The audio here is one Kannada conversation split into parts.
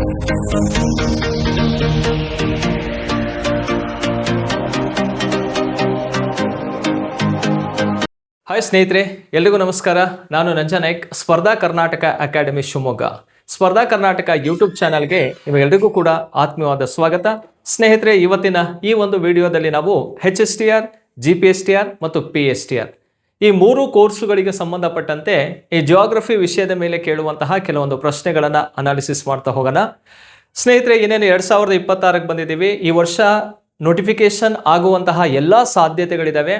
ಹಾಯ್ ಸ್ನೇಹಿತರೆ, ಎಲ್ರಿಗೂ ನಮಸ್ಕಾರ. ನಾನು ನಂಜ ನಾಯ್ಕ್, ಸ್ಪರ್ಧಾ ಕರ್ನಾಟಕ ಅಕಾಡೆಮಿ ಶಿವಮೊಗ್ಗ. ಸ್ಪರ್ಧಾ ಕರ್ನಾಟಕ ಯೂಟ್ಯೂಬ್ ಚಾನಲ್ಗೆ ನಿಮಗೆಲ್ಲರಿಗೂ ಕೂಡ ಆತ್ಮೀಯವಾದ ಸ್ವಾಗತ. ಸ್ನೇಹಿತರೆ, ಇವತ್ತಿನ ಈ ಒಂದು ವಿಡಿಯೋದಲ್ಲಿ ನಾವು HSTR, GPSTR ಮತ್ತು PSTR ಈ ಮೂರು ಕೋರ್ಸುಗಳಿಗೆ ಸಂಬಂಧಪಟ್ಟಂತೆ ಈ ಜಿಯೋಗ್ರಫಿ ವಿಷಯದ ಮೇಲೆ ಕೇಳುವಂತಹ ಕೆಲವೊಂದು ಪ್ರಶ್ನೆಗಳನ್ನು ಅನಾಲಿಸಿಸ್ ಮಾಡ್ತಾ ಹೋಗೋಣ. ಸ್ನೇಹಿತರೆ, ಇನ್ನೇನು 2026ಕ್ಕೆ ಬಂದಿದ್ದೀವಿ. ಈ ವರ್ಷ ನೋಟಿಫಿಕೇಶನ್ ಆಗುವಂತಹ ಎಲ್ಲ ಸಾಧ್ಯತೆಗಳಿದ್ದಾವೆ.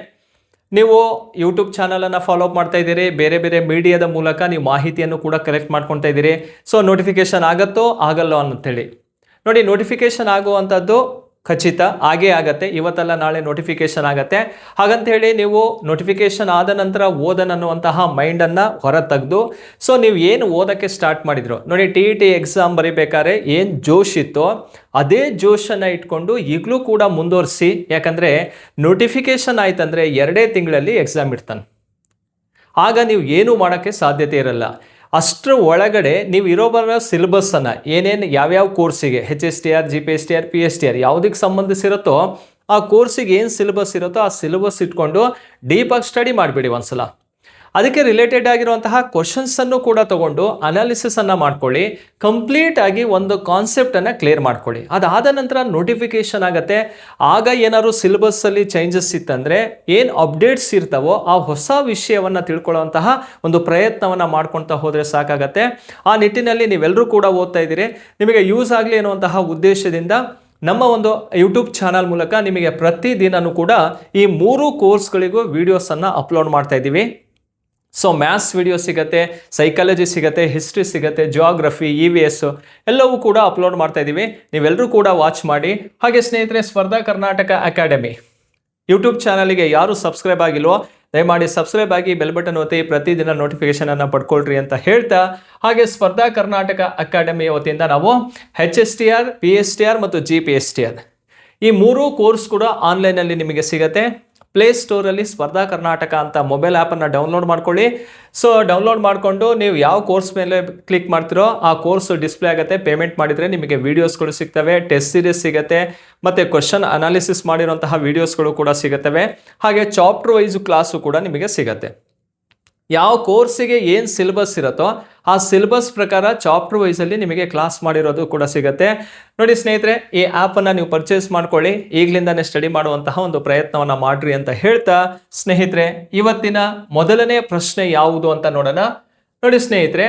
ನೀವು ಯೂಟ್ಯೂಬ್ ಚಾನಲನ್ನು ಫಾಲೋ ಅಪ್ ಮಾಡ್ತಾ ಇದ್ದೀರಿ, ಬೇರೆ ಬೇರೆ ಮೀಡಿಯಾದ ಮೂಲಕ ನೀವು ಮಾಹಿತಿಯನ್ನು ಕೂಡ ಕಲೆಕ್ಟ್ ಮಾಡ್ಕೊಳ್ತಾ ಇದ್ದೀರಿ. ಸೊ ನೋಟಿಫಿಕೇಶನ್ ಆಗುತ್ತೋ ಆಗಲ್ಲೋ ಅಂತೇಳಿ ನೋಡಿ. ನೋಟಿಫಿಕೇಶನ್ ಆಗುವಂಥದ್ದು ಖಚಿತ ಆಗೇ ಆಗತ್ತೆ, ಇವತ್ತಲ್ಲ ನಾಳೆ ನೋಟಿಫಿಕೇಶನ್ ಆಗತ್ತೆ. ಹಾಗಂತ ಹೇಳಿ ನೀವು ನೋಟಿಫಿಕೇಶನ್ ಆದ ನಂತರ ಓದನನ್ನುವಂತಹ ಮೈಂಡನ್ನು ಹೊರ ತೆಗೆದು ಸೊ ನೀವು ಏನು ಓದೋಕ್ಕೆ ಸ್ಟಾರ್ಟ್ ಮಾಡಿದ್ರು ನೋಡಿ. TET ಎಕ್ಸಾಮ್ ಬರೀಬೇಕಾದ್ರೆ ಏನು ಜೋಶ್ ಇತ್ತೋ ಅದೇ ಜೋಶನ್ನು ಇಟ್ಕೊಂಡು ಈಗಲೂ ಕೂಡ ಮುಂದುವರಿಸಿ. ಯಾಕಂದರೆ ನೋಟಿಫಿಕೇಶನ್ ಆಯ್ತಂದರೆ 2 ತಿಂಗಳಲ್ಲಿ ಎಕ್ಸಾಮ್ ಇಡ್ತಾನೆ. ಆಗ ನೀವು ಏನೂ ಮಾಡೋಕ್ಕೆ ಸಾಧ್ಯತೆ ಇರಲ್ಲ. ಅಷ್ಟರ ಒಳಗಡೆ ನೀವು ಇರೋಬರ ಸಿಲೆಬಸ್ಸನ್ನು ಏನೇನು ಯಾವ್ಯಾವ ಕೋರ್ಸಿಗೆ HSTR, GPSTR, PSTR ಯಾವುದಕ್ಕೆ ಸಂಬಂಧಿಸಿರುತ್ತೋ ಆ ಕೋರ್ಸಿಗೆ ಏನು ಸಿಲೆಬಸ್ ಇರುತ್ತೋ ಆ ಸಿಲೆಬಸ್ ಇಟ್ಕೊಂಡು ಡೀಪಾಗಿ ಸ್ಟಡಿ ಮಾಡಿಬಿಡಿ ಒಂದ್ಸಲ. ಅದಕ್ಕೆ ರಿಲೇಟೆಡ್ ಆಗಿರುವಂತಹ ಕ್ವಶನ್ಸನ್ನು ಕೂಡ ತಗೊಂಡು ಅನಾಲಿಸಿಸನ್ನು ಮಾಡ್ಕೊಳ್ಳಿ. ಕಂಪ್ಲೀಟ್ ಆಗಿ ಒಂದು ಕಾನ್ಸೆಪ್ಟನ್ನು ಕ್ಲಿಯರ್ ಮಾಡ್ಕೊಳ್ಳಿ. ಅದಾದ ನಂತರ ನೋಟಿಫಿಕೇಶನ್ ಆಗುತ್ತೆ. ಆಗ ಏನಾದ್ರು ಸಿಲೆಬಸ್ಸಲ್ಲಿ ಚೇಂಜಸ್ ಇತ್ತಂದರೆ ಏನು ಅಪ್ಡೇಟ್ಸ್ ಇರ್ತಾವೋ ಆ ಹೊಸ ವಿಷಯವನ್ನು ತಿಳ್ಕೊಳ್ಳುವಂತಹ ಒಂದು ಪ್ರಯತ್ನವನ್ನು ಮಾಡ್ಕೊಳ್ತಾ ಹೋದರೆ ಸಾಕಾಗತ್ತೆ. ಆ ನಿಟ್ಟಿನಲ್ಲಿ ನೀವೆಲ್ಲರೂ ಕೂಡ ಓದ್ತಾ ಇದ್ದೀರಿ, ನಿಮಗೆ ಯೂಸ್ ಆಗಲಿ ಅನ್ನುವಂತಹ ಉದ್ದೇಶದಿಂದ ನಮ್ಮ ಒಂದು ಯೂಟ್ಯೂಬ್ ಚಾನಲ್ ಮೂಲಕ ನಿಮಗೆ ಪ್ರತಿದಿನವೂ ಕೂಡ ಈ 3 ಕೋರ್ಸ್ಗಳಿಗೂ ವಿಡಿಯೋಸನ್ನು ಅಪ್ಲೋಡ್ ಮಾಡ್ತಾ ಇದ್ದೀವಿ. ಸೊ ಮ್ಯಾಥ್ಸ್ ವಿಡಿಯೋ ಸಿಗುತ್ತೆ, ಸೈಕಾಲಜಿ ಸಿಗುತ್ತೆ, ಹಿಸ್ಟ್ರಿ ಸಿಗುತ್ತೆ, ಜಿಯೋಗ್ರಫಿ, EVS ಎಲ್ಲವೂ ಕೂಡ ಅಪ್ಲೋಡ್ ಮಾಡ್ತಾ ಇದ್ದೀವಿ. ನೀವೆಲ್ಲರೂ ಕೂಡ ವಾಚ್ ಮಾಡಿ. ಹಾಗೆ ಸ್ನೇಹಿತರೆ, ಸ್ಪರ್ಧಾ ಕರ್ನಾಟಕ ಅಕಾಡೆಮಿ ಯೂಟ್ಯೂಬ್ ಚಾನಲ್ಗೆ ಯಾರು ಸಬ್ಸ್ಕ್ರೈಬ್ ಆಗಿಲ್ವೋ ದಯಮಾಡಿ ಸಬ್ಸ್ಕ್ರೈಬ್ ಆಗಿ, ಬೆಲ್ ಬಟನ್ ಒತ್ತಿ, ಪ್ರತಿದಿನ ನೋಟಿಫಿಕೇಶನನ್ನು ಪಡ್ಕೊಳ್ರಿ ಅಂತ ಹೇಳ್ತಾ, ಹಾಗೆ ಸ್ಪರ್ಧಾ ಕರ್ನಾಟಕ ಅಕಾಡೆಮಿಯ ವತಿಯಿಂದ ನಾವು HSTR, PSTR ಮತ್ತು GPSTR ಈ 3 ಕೋರ್ಸ್ ಕೂಡ ಆನ್ಲೈನಲ್ಲಿ ನಿಮಗೆ ಸಿಗುತ್ತೆ. ಪ್ಲೇಸ್ಟೋರಲ್ಲಿ ಸ್ಪರ್ಧಾ ಕರ್ನಾಟಕ ಅಂತ ಮೊಬೈಲ್ ಆ್ಯಪನ್ನು ಡೌನ್ಲೋಡ್ ಮಾಡ್ಕೊಳ್ಳಿ. ಸೊ ಡೌನ್ಲೋಡ್ ಮಾಡಿಕೊಂಡು ನೀವು ಯಾವ ಕೋರ್ಸ್ ಮೇಲೆ ಕ್ಲಿಕ್ ಮಾಡ್ತಿರೋ ಆ ಕೋರ್ಸ್ ಡಿಸ್ಪ್ಲೇ ಆಗುತ್ತೆ. ಪೇಮೆಂಟ್ ಮಾಡಿದರೆ ನಿಮಗೆ ವೀಡಿಯೋಸ್ಗಳು ಸಿಗ್ತವೆ, ಟೆಸ್ಟ್ ಸೀರೀಸ್ ಸಿಗುತ್ತೆ, ಮತ್ತು ಕ್ವಶನ್ ಅನಾಲಿಸಿಸ್ ಮಾಡಿರುವಂತಹ ವೀಡಿಯೋಸ್ಗಳು ಕೂಡ ಸಿಗುತ್ತವೆ. ಹಾಗೆ ಚಾಪ್ಟರ್ ವೈಸ್ ಕ್ಲಾಸು ಕೂಡ ನಿಮಗೆ ಸಿಗುತ್ತೆ. ಯಾವ ಕೋರ್ಸಿಗೆ ಏನು ಸಿಲೆಬಸ್ ಇರುತ್ತೋ ಆ ಸಿಲೆಬಸ್ ಪ್ರಕಾರ ಚಾಪ್ಟರ್ ವೈಸಲ್ಲಿ ನಿಮಗೆ ಕ್ಲಾಸ್ ಮಾಡಿರೋದು ಕೂಡ ಸಿಗುತ್ತೆ. ನೋಡಿ ಸ್ನೇಹಿತರೆ, ಈ ಆ್ಯಪನ್ನು ನೀವು ಪರ್ಚೇಸ್ ಮಾಡ್ಕೊಳ್ಳಿ, ಈಗಲಿಂದನೇ ಸ್ಟಡಿ ಮಾಡುವಂತಹ ಒಂದು ಪ್ರಯತ್ನವನ್ನು ಮಾಡಿರಿ ಅಂತ ಹೇಳ್ತಾ, ಸ್ನೇಹಿತರೆ ಇವತ್ತಿನ ಮೊದಲನೇ ಪ್ರಶ್ನೆ ಯಾವುದು ಅಂತ ನೋಡೋಣ. ನೋಡಿ ಸ್ನೇಹಿತರೆ,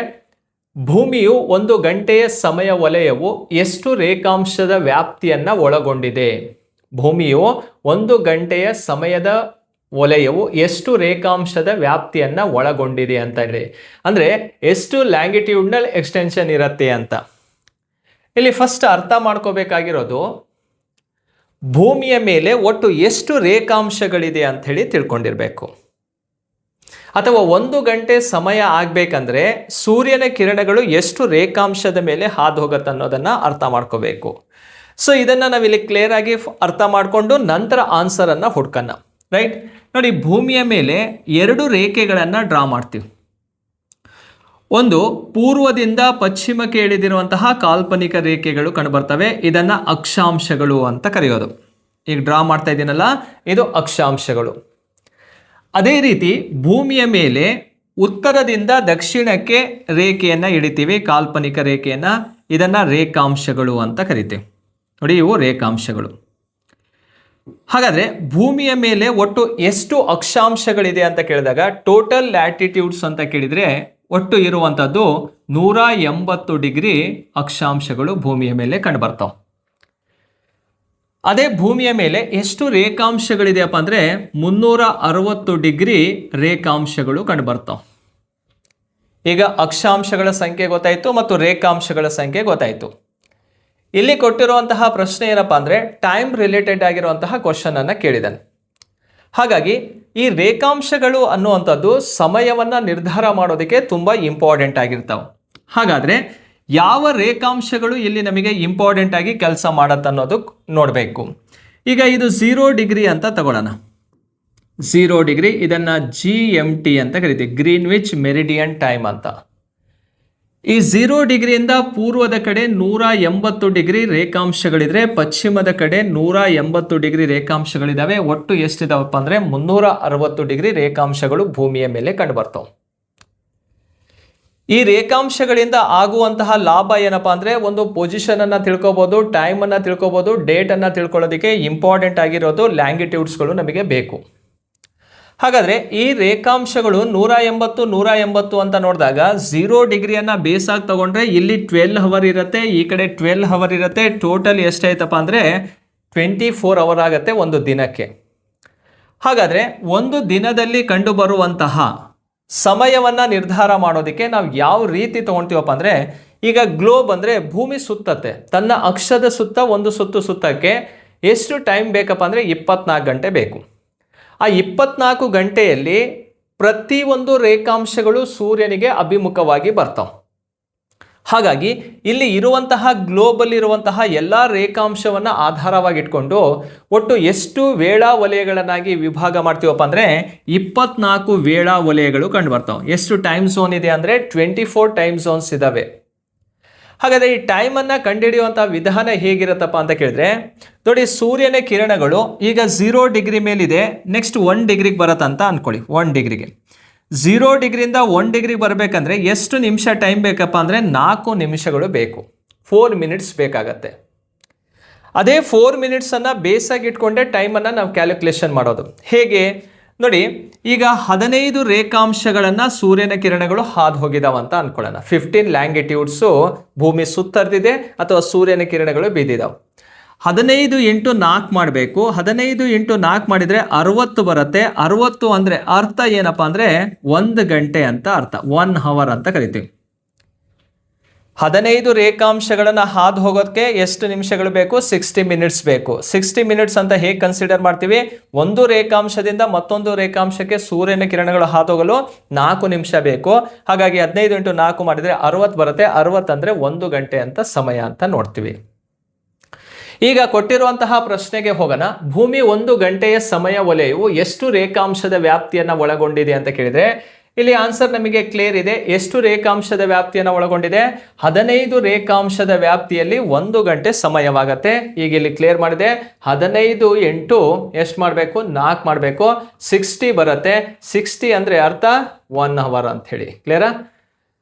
ಭೂಮಿಯು 1 ಗಂಟೆಯ ಸಮಯ ವಲಯವು ಎಷ್ಟು ರೇಖಾಂಶದ ವ್ಯಾಪ್ತಿಯನ್ನು ಒಳಗೊಂಡಿದೆ? ಭೂಮಿಯು 1 ಗಂಟೆಯ ಸಮಯದ ವಲಯವು ಎಷ್ಟು ರೇಖಾಂಶದ ವ್ಯಾಪ್ತಿಯನ್ನು ಒಳಗೊಂಡಿದೆ ಅಂತ ಹೇಳಿ, ಅಂದರೆ ಎಷ್ಟು ಲ್ಯಾಂಗಿಟ್ಯೂಡ್ನಲ್ ಎಕ್ಸ್ಟೆನ್ಷನ್ ಇರುತ್ತೆ ಅಂತ. ಇಲ್ಲಿ ಫಸ್ಟ್ ಅರ್ಥ ಮಾಡ್ಕೋಬೇಕಾಗಿರೋದು ಭೂಮಿಯ ಮೇಲೆ ಒಟ್ಟು ಎಷ್ಟು ರೇಖಾಂಶಗಳಿದೆ ಅಂತ ಹೇಳಿ ತಿಳ್ಕೊಂಡಿರಬೇಕು. ಅಥವಾ 1 ಗಂಟೆ ಸಮಯ ಆಗಬೇಕಂದ್ರೆ ಸೂರ್ಯನ ಕಿರಣಗಳು ಎಷ್ಟು ರೇಖಾಂಶದ ಮೇಲೆ ಹಾದು ಹೋಗುತ್ತೆ ಅನ್ನೋದನ್ನು ಅರ್ಥ ಮಾಡ್ಕೋಬೇಕು. ಸೊ ಇದನ್ನು ನಾವಿಲ್ಲಿ ಕ್ಲಿಯರ್ ಆಗಿ ಅರ್ಥ ಮಾಡಿಕೊಂಡು ನಂತರ ಆನ್ಸರನ್ನು ಹುಡ್ಕೋಣ. ರೈಟ್, ನೋಡಿ, ಭೂಮಿಯ ಮೇಲೆ 2 ರೇಖೆಗಳನ್ನು ಡ್ರಾ ಮಾಡ್ತೀವಿ. ಒಂದು ಪೂರ್ವದಿಂದ ಪಶ್ಚಿಮಕ್ಕೆ ಎಳೆದಿರುವಂತಹ ಕಾಲ್ಪನಿಕ ರೇಖೆಗಳು ಕಂಡುಬರ್ತವೆ. ಇದನ್ನು ಅಕ್ಷಾಂಶಗಳು ಅಂತ ಕರೆಯೋದು. ಈಗ ಡ್ರಾ ಮಾಡ್ತಾ ಇದ್ದೀನಲ್ಲ, ಇದು ಅಕ್ಷಾಂಶಗಳು. ಅದೇ ರೀತಿ ಭೂಮಿಯ ಮೇಲೆ ಉತ್ತರದಿಂದ ದಕ್ಷಿಣಕ್ಕೆ ರೇಖೆಯನ್ನು ಎಳಿತೀವಿ, ಕಾಲ್ಪನಿಕ ರೇಖೆಯನ್ನು. ಇದನ್ನು ರೇಖಾಂಶಗಳು ಅಂತ ಕರಿತೀವಿ. ನೋಡಿ, ಇವು ರೇಖಾಂಶಗಳು. ಹಾಗಾದರೆ ಭೂಮಿಯ ಮೇಲೆ ಒಟ್ಟು ಎಷ್ಟು ಅಕ್ಷಾಂಶಗಳಿದೆ ಅಂತ ಕೇಳಿದಾಗ ಟೋಟಲ್ ಲ್ಯಾಟಿಟ್ಯೂಡ್ಸ್ ಅಂತ ಕೇಳಿದರೆ ಒಟ್ಟು ಇರುವಂಥದ್ದು 180 ಡಿಗ್ರಿ ಅಕ್ಷಾಂಶಗಳು ಭೂಮಿಯ ಮೇಲೆ ಕಂಡುಬರ್ತಾವೆ. ಅದೇ ಭೂಮಿಯ ಮೇಲೆ ಎಷ್ಟು ರೇಖಾಂಶಗಳಿದೆಯಪ್ಪ ಅಂದರೆ 360 ಡಿಗ್ರಿ ರೇಖಾಂಶಗಳು ಕಂಡುಬರ್ತಾವೆ. ಈಗ ಅಕ್ಷಾಂಶಗಳ ಸಂಖ್ಯೆ ಗೊತ್ತಾಯಿತು ಮತ್ತು ರೇಖಾಂಶಗಳ ಸಂಖ್ಯೆ ಗೊತ್ತಾಯಿತು. ಇಲ್ಲಿ ಕೊಟ್ಟಿರುವಂತಹ ಪ್ರಶ್ನೆ ಏನಪ್ಪ ಅಂದರೆ ಟೈಮ್ ರಿಲೇಟೆಡ್ ಆಗಿರುವಂತಹ ಕ್ವಶನ್ ಅನ್ನು ಕೇಳಿದ್ದಾನೆ. ಹಾಗಾಗಿ ಈ ರೇಖಾಂಶಗಳು ಅನ್ನುವಂಥದ್ದು ಸಮಯವನ್ನು ನಿರ್ಧಾರ ಮಾಡೋದಕ್ಕೆ ತುಂಬ ಇಂಪಾರ್ಟೆಂಟ್ ಆಗಿರ್ತಾವೆ. ಹಾಗಾದರೆ ಯಾವ ರೇಖಾಂಶಗಳು ಇಲ್ಲಿ ನಮಗೆ ಇಂಪಾರ್ಟೆಂಟ್ ಆಗಿ ಕೆಲಸ ಮಾಡತ್ತೆ ಅನ್ನೋದು ನೋಡಬೇಕು. ಈಗ ಇದು 0 ಡಿಗ್ರಿ ಅಂತ ತಗೊಳ್ಳೋಣ. 0 ಡಿಗ್ರಿ, ಇದನ್ನು GMT ಅಂತ ಕರಿತೀವಿ, ಗ್ರೀನ್ವಿಚ್ ಮೆರಿಡಿಯನ್ ಟೈಮ್ ಅಂತ. ಈ 0 ಡಿಗ್ರಿಯಿಂದ ಪೂರ್ವದ ಕಡೆ 180 ಡಿಗ್ರಿ ರೇಖಾಂಶಗಳಿದ್ರೆ ಪಶ್ಚಿಮದ ಕಡೆ 180 ಡಿಗ್ರಿ ರೇಖಾಂಶಗಳಿದಾವೆ. ಒಟ್ಟು ಎಷ್ಟಿದಾವಪ್ಪ ಅಂದ್ರೆ 360 ಡಿಗ್ರಿ ರೇಖಾಂಶಗಳು ಭೂಮಿಯ ಮೇಲೆ ಕಂಡು ಬರ್ತಾವೆ. ಈ ರೇಖಾಂಶಗಳಿಂದ ಆಗುವಂತಹ ಲಾಭ ಏನಪ್ಪಾ ಅಂದ್ರೆ ಒಂದು ಪೊಸಿಷನ್ ಅನ್ನ ತಿಳ್ಕೊಬಹುದು, ಟೈಮ್ ಅನ್ನ ತಿಳ್ಕೊಬಹುದು, ಡೇಟ್ ಅನ್ನ ತಿಳ್ಕೊಳ್ಳೋದಕ್ಕೆ ಇಂಪಾರ್ಟೆಂಟ್ ಆಗಿರೋದು ಲ್ಯಾಂಗಿಟ್ಯೂಡ್ಸ್ಗಳು ನಮಗೆ ಬೇಕು. ಹಾಗಾದ್ರೆ ಈ ರೇಖಾಂಶಗಳು 180 ಅಂತ ನೋಡಿದಾಗ 0 ಡಿಗ್ರಿಯನ್ನ ಬೇಸ್ ಆಗಿ ತಗೊಂಡ್ರೆ ಇಲ್ಲಿ 12 ಅವರ್ ಇರುತ್ತೆ, ಈ ಕಡೆ 12 ಅವರ್ ಇರುತ್ತೆ. ಟೋಟಲ್ ಎಷ್ಟಾಯ್ತಪ್ಪ ಅಂದ್ರೆ 24 ಅವರ್ ಆಗುತ್ತೆ ಒಂದು ದಿನಕ್ಕೆ. ಹಾಗಾದ್ರೆ ಒಂದು ದಿನದಲ್ಲಿ ಕಂಡು ಬರುವಂತಹ ಸಮಯವನ್ನ ನಿರ್ಧಾರ ಮಾಡೋದಕ್ಕೆ ನಾವು ಯಾವ ರೀತಿ ತಗೊಳ್ತೀವಪ್ಪ ಅಂದ್ರೆ, ಈಗ ಗ್ಲೋಬ್ ಅಂದ್ರೆ ಭೂಮಿ ಸುತ್ತತ್ತೆ, ತನ್ನ ಅಕ್ಷದ ಸುತ್ತ ಒಂದು ಸುತ್ತಕ್ಕೆ ಎಷ್ಟು ಟೈಮ್ ಬೇಕಪ್ಪ ಅಂದ್ರೆ 24 ಗಂಟೆ ಬೇಕು. ಆ 24 ಗಂಟೆಯಲ್ಲಿ ಪ್ರತಿಯೊಂದು ರೇಖಾಂಶಗಳು ಸೂರ್ಯನಿಗೆ ಅಭಿಮುಖವಾಗಿ ಬರ್ತಾವೆ. ಹಾಗಾಗಿ ಇಲ್ಲಿ ಇರುವಂತಹ ಗ್ಲೋಬಲ್ ಇರುವಂತಹ ಎಲ್ಲ ರೇಖಾಂಶವನ್ನು ಆಧಾರವಾಗಿಟ್ಕೊಂಡು ಒಟ್ಟು ಎಷ್ಟು ವೇಳಾ ವಲಯಗಳನ್ನಾಗಿ ವಿಭಾಗ ಮಾಡ್ತೀವಪ್ಪ ಅಂದ್ರೆ 24 ವೇಳಾ ವಲಯಗಳು ಕಂಡು ಬರ್ತಾವೆ. ಎಷ್ಟು ಟೈಮ್ ಝೋನ್ ಇದೆ ಅಂದ್ರೆ 24 ಟೈಮ್ ಝೋನ್ಸ್ ಇದಾವೆ. ಹಾಗಾದ್ರೆ ಈ ಟೈಮ್ ಅನ್ನ ಕಂಡುಹಿಡಿಯುವಂತಹ ವಿಧಾನ ಹೇಗಿರುತ್ತಪ್ಪ ಅಂತ ಕೇಳಿದ್ರೆ, ನೋಡಿ ಸೂರ್ಯನ ಕಿರಣಗಳು ಈಗ 0 ಡಿಗ್ರಿ ಮೇಲಿದೆ, ನೆಕ್ಸ್ಟ್ 1 ಡಿಗ್ರಿಗೆ ಬರತ್ತಂತ ಅನ್ಕೊಳ್ಳಿ. 1 ಡಿಗ್ರಿಗೆ 0 ಡಿಗ್ರಿಯಿಂದ 1 ಡಿಗ್ರಿಗೆ ಬರಬೇಕಂದ್ರೆ ಎಷ್ಟು ನಿಮಿಷ ಟೈಮ್ ಬೇಕಪ್ಪ ಅಂದ್ರೆ 4 ನಿಮಿಷಗಳು ಬೇಕು. 4 ಮಿನಿಟ್ಸ್ ಬೇಕಾಗತ್ತೆ. ಅದೇ 4 ಮಿನಿಟ್ಸ್ ಅನ್ನ ಬೇಸಾಗಿ ಇಟ್ಕೊಂಡೆ ಟೈಮ್ ಅನ್ನ ನಾವು ಕ್ಯಾಲ್ಕುಲೇಷನ್ ಮಾಡೋದು ಹೇಗೆ ನೋಡಿ. ಈಗ 15 ರೇಖಾಂಶಗಳನ್ನ ಸೂರ್ಯನ ಕಿರಣಗಳು ಹಾದು ಹೋಗಿದಾವಂತ ಅನ್ಕೊಳ್ಳೋಣ. 15 ಲ್ಯಾಂಗಿಟ್ಯೂಡ್ಸು ಭೂಮಿ ಸುತ್ತರ್ದಿದೆ ಅಥವಾ ಸೂರ್ಯನ ಕಿರಣಗಳು ಬಿದ್ದಿದಾವೆ. 15 × 4 ಮಾಡಬೇಕು. 15 × 4 ಮಾಡಿದ್ರೆ 60 ಬರುತ್ತೆ. 60 ಅಂದ್ರೆ ಅರ್ಥ ಏನಪ್ಪಾ ಅಂದ್ರೆ 1 ಗಂಟೆ ಅಂತ ಅರ್ಥ, 1 ಅವರ್ ಅಂತ ಕರಿತೀವಿ. 15 ರೇಖಾಂಶಗಳನ್ನ ಹಾದು ಹೋಗೋದಕ್ಕೆ ಎಷ್ಟು ನಿಮಿಷಗಳು ಬೇಕು? 60 ಮಿನಿಟ್ಸ್ ಬೇಕು. 60 ಮಿನಿಟ್ಸ್ ಅಂತ ಹೇಗೆ ಕನ್ಸಿಡರ್ ಮಾಡ್ತೀವಿ? ಒಂದು ರೇಖಾಂಶದಿಂದ ಮತ್ತೊಂದು ರೇಖಾಂಶಕ್ಕೆ ಸೂರ್ಯನ ಕಿರಣಗಳು ಹಾದು ಹೋಗಲು 4 ನಿಮಿಷ ಬೇಕು. ಹಾಗಾಗಿ 15 × 4 ಮಾಡಿದ್ರೆ 60 ಬರುತ್ತೆ. 60 ಅಂದ್ರೆ 1 ಗಂಟೆ ಅಂತ ಸಮಯ ಅಂತ ನೋಡ್ತೀವಿ. ಈಗ ಕೊಟ್ಟಿರುವಂತಹ ಪ್ರಶ್ನೆಗೆ ಹೋಗೋಣ. ಭೂಮಿ 1 ಗಂಟೆಯ ಸಮಯ ವಲಯವು ಎಷ್ಟು ರೇಖಾಂಶದ ವ್ಯಾಪ್ತಿಯನ್ನ ಒಳಗೊಂಡಿದೆ ಅಂತ ಕೇಳಿದ್ರೆ ಇಲ್ಲಿ ಆನ್ಸರ್ ನಮಗೆ ಕ್ಲಿಯರ್ ಇದೆ. ಎಷ್ಟು ರೇಖಾಂಶದ ವ್ಯಾಪ್ತಿಯನ್ನು ಒಳಗೊಂಡಿದೆ? 15 ರೇಖಾಂಶದ ವ್ಯಾಪ್ತಿಯಲ್ಲಿ 1 ಗಂಟೆ ಸಮಯವಾಗತ್ತೆ. ಈಗ ಇಲ್ಲಿ ಕ್ಲಿಯರ್ ಮಾಡಿದೆ. 15 × ಎಷ್ಟು ಮಾಡಬೇಕು? 4 ಮಾಡಬೇಕು. 60 ಬರುತ್ತೆ. 60 ಅಂದ್ರೆ ಅರ್ಥ 1 ಅವರ್ ಅಂತ ಹೇಳಿ. ಕ್ಲಿಯರಾ?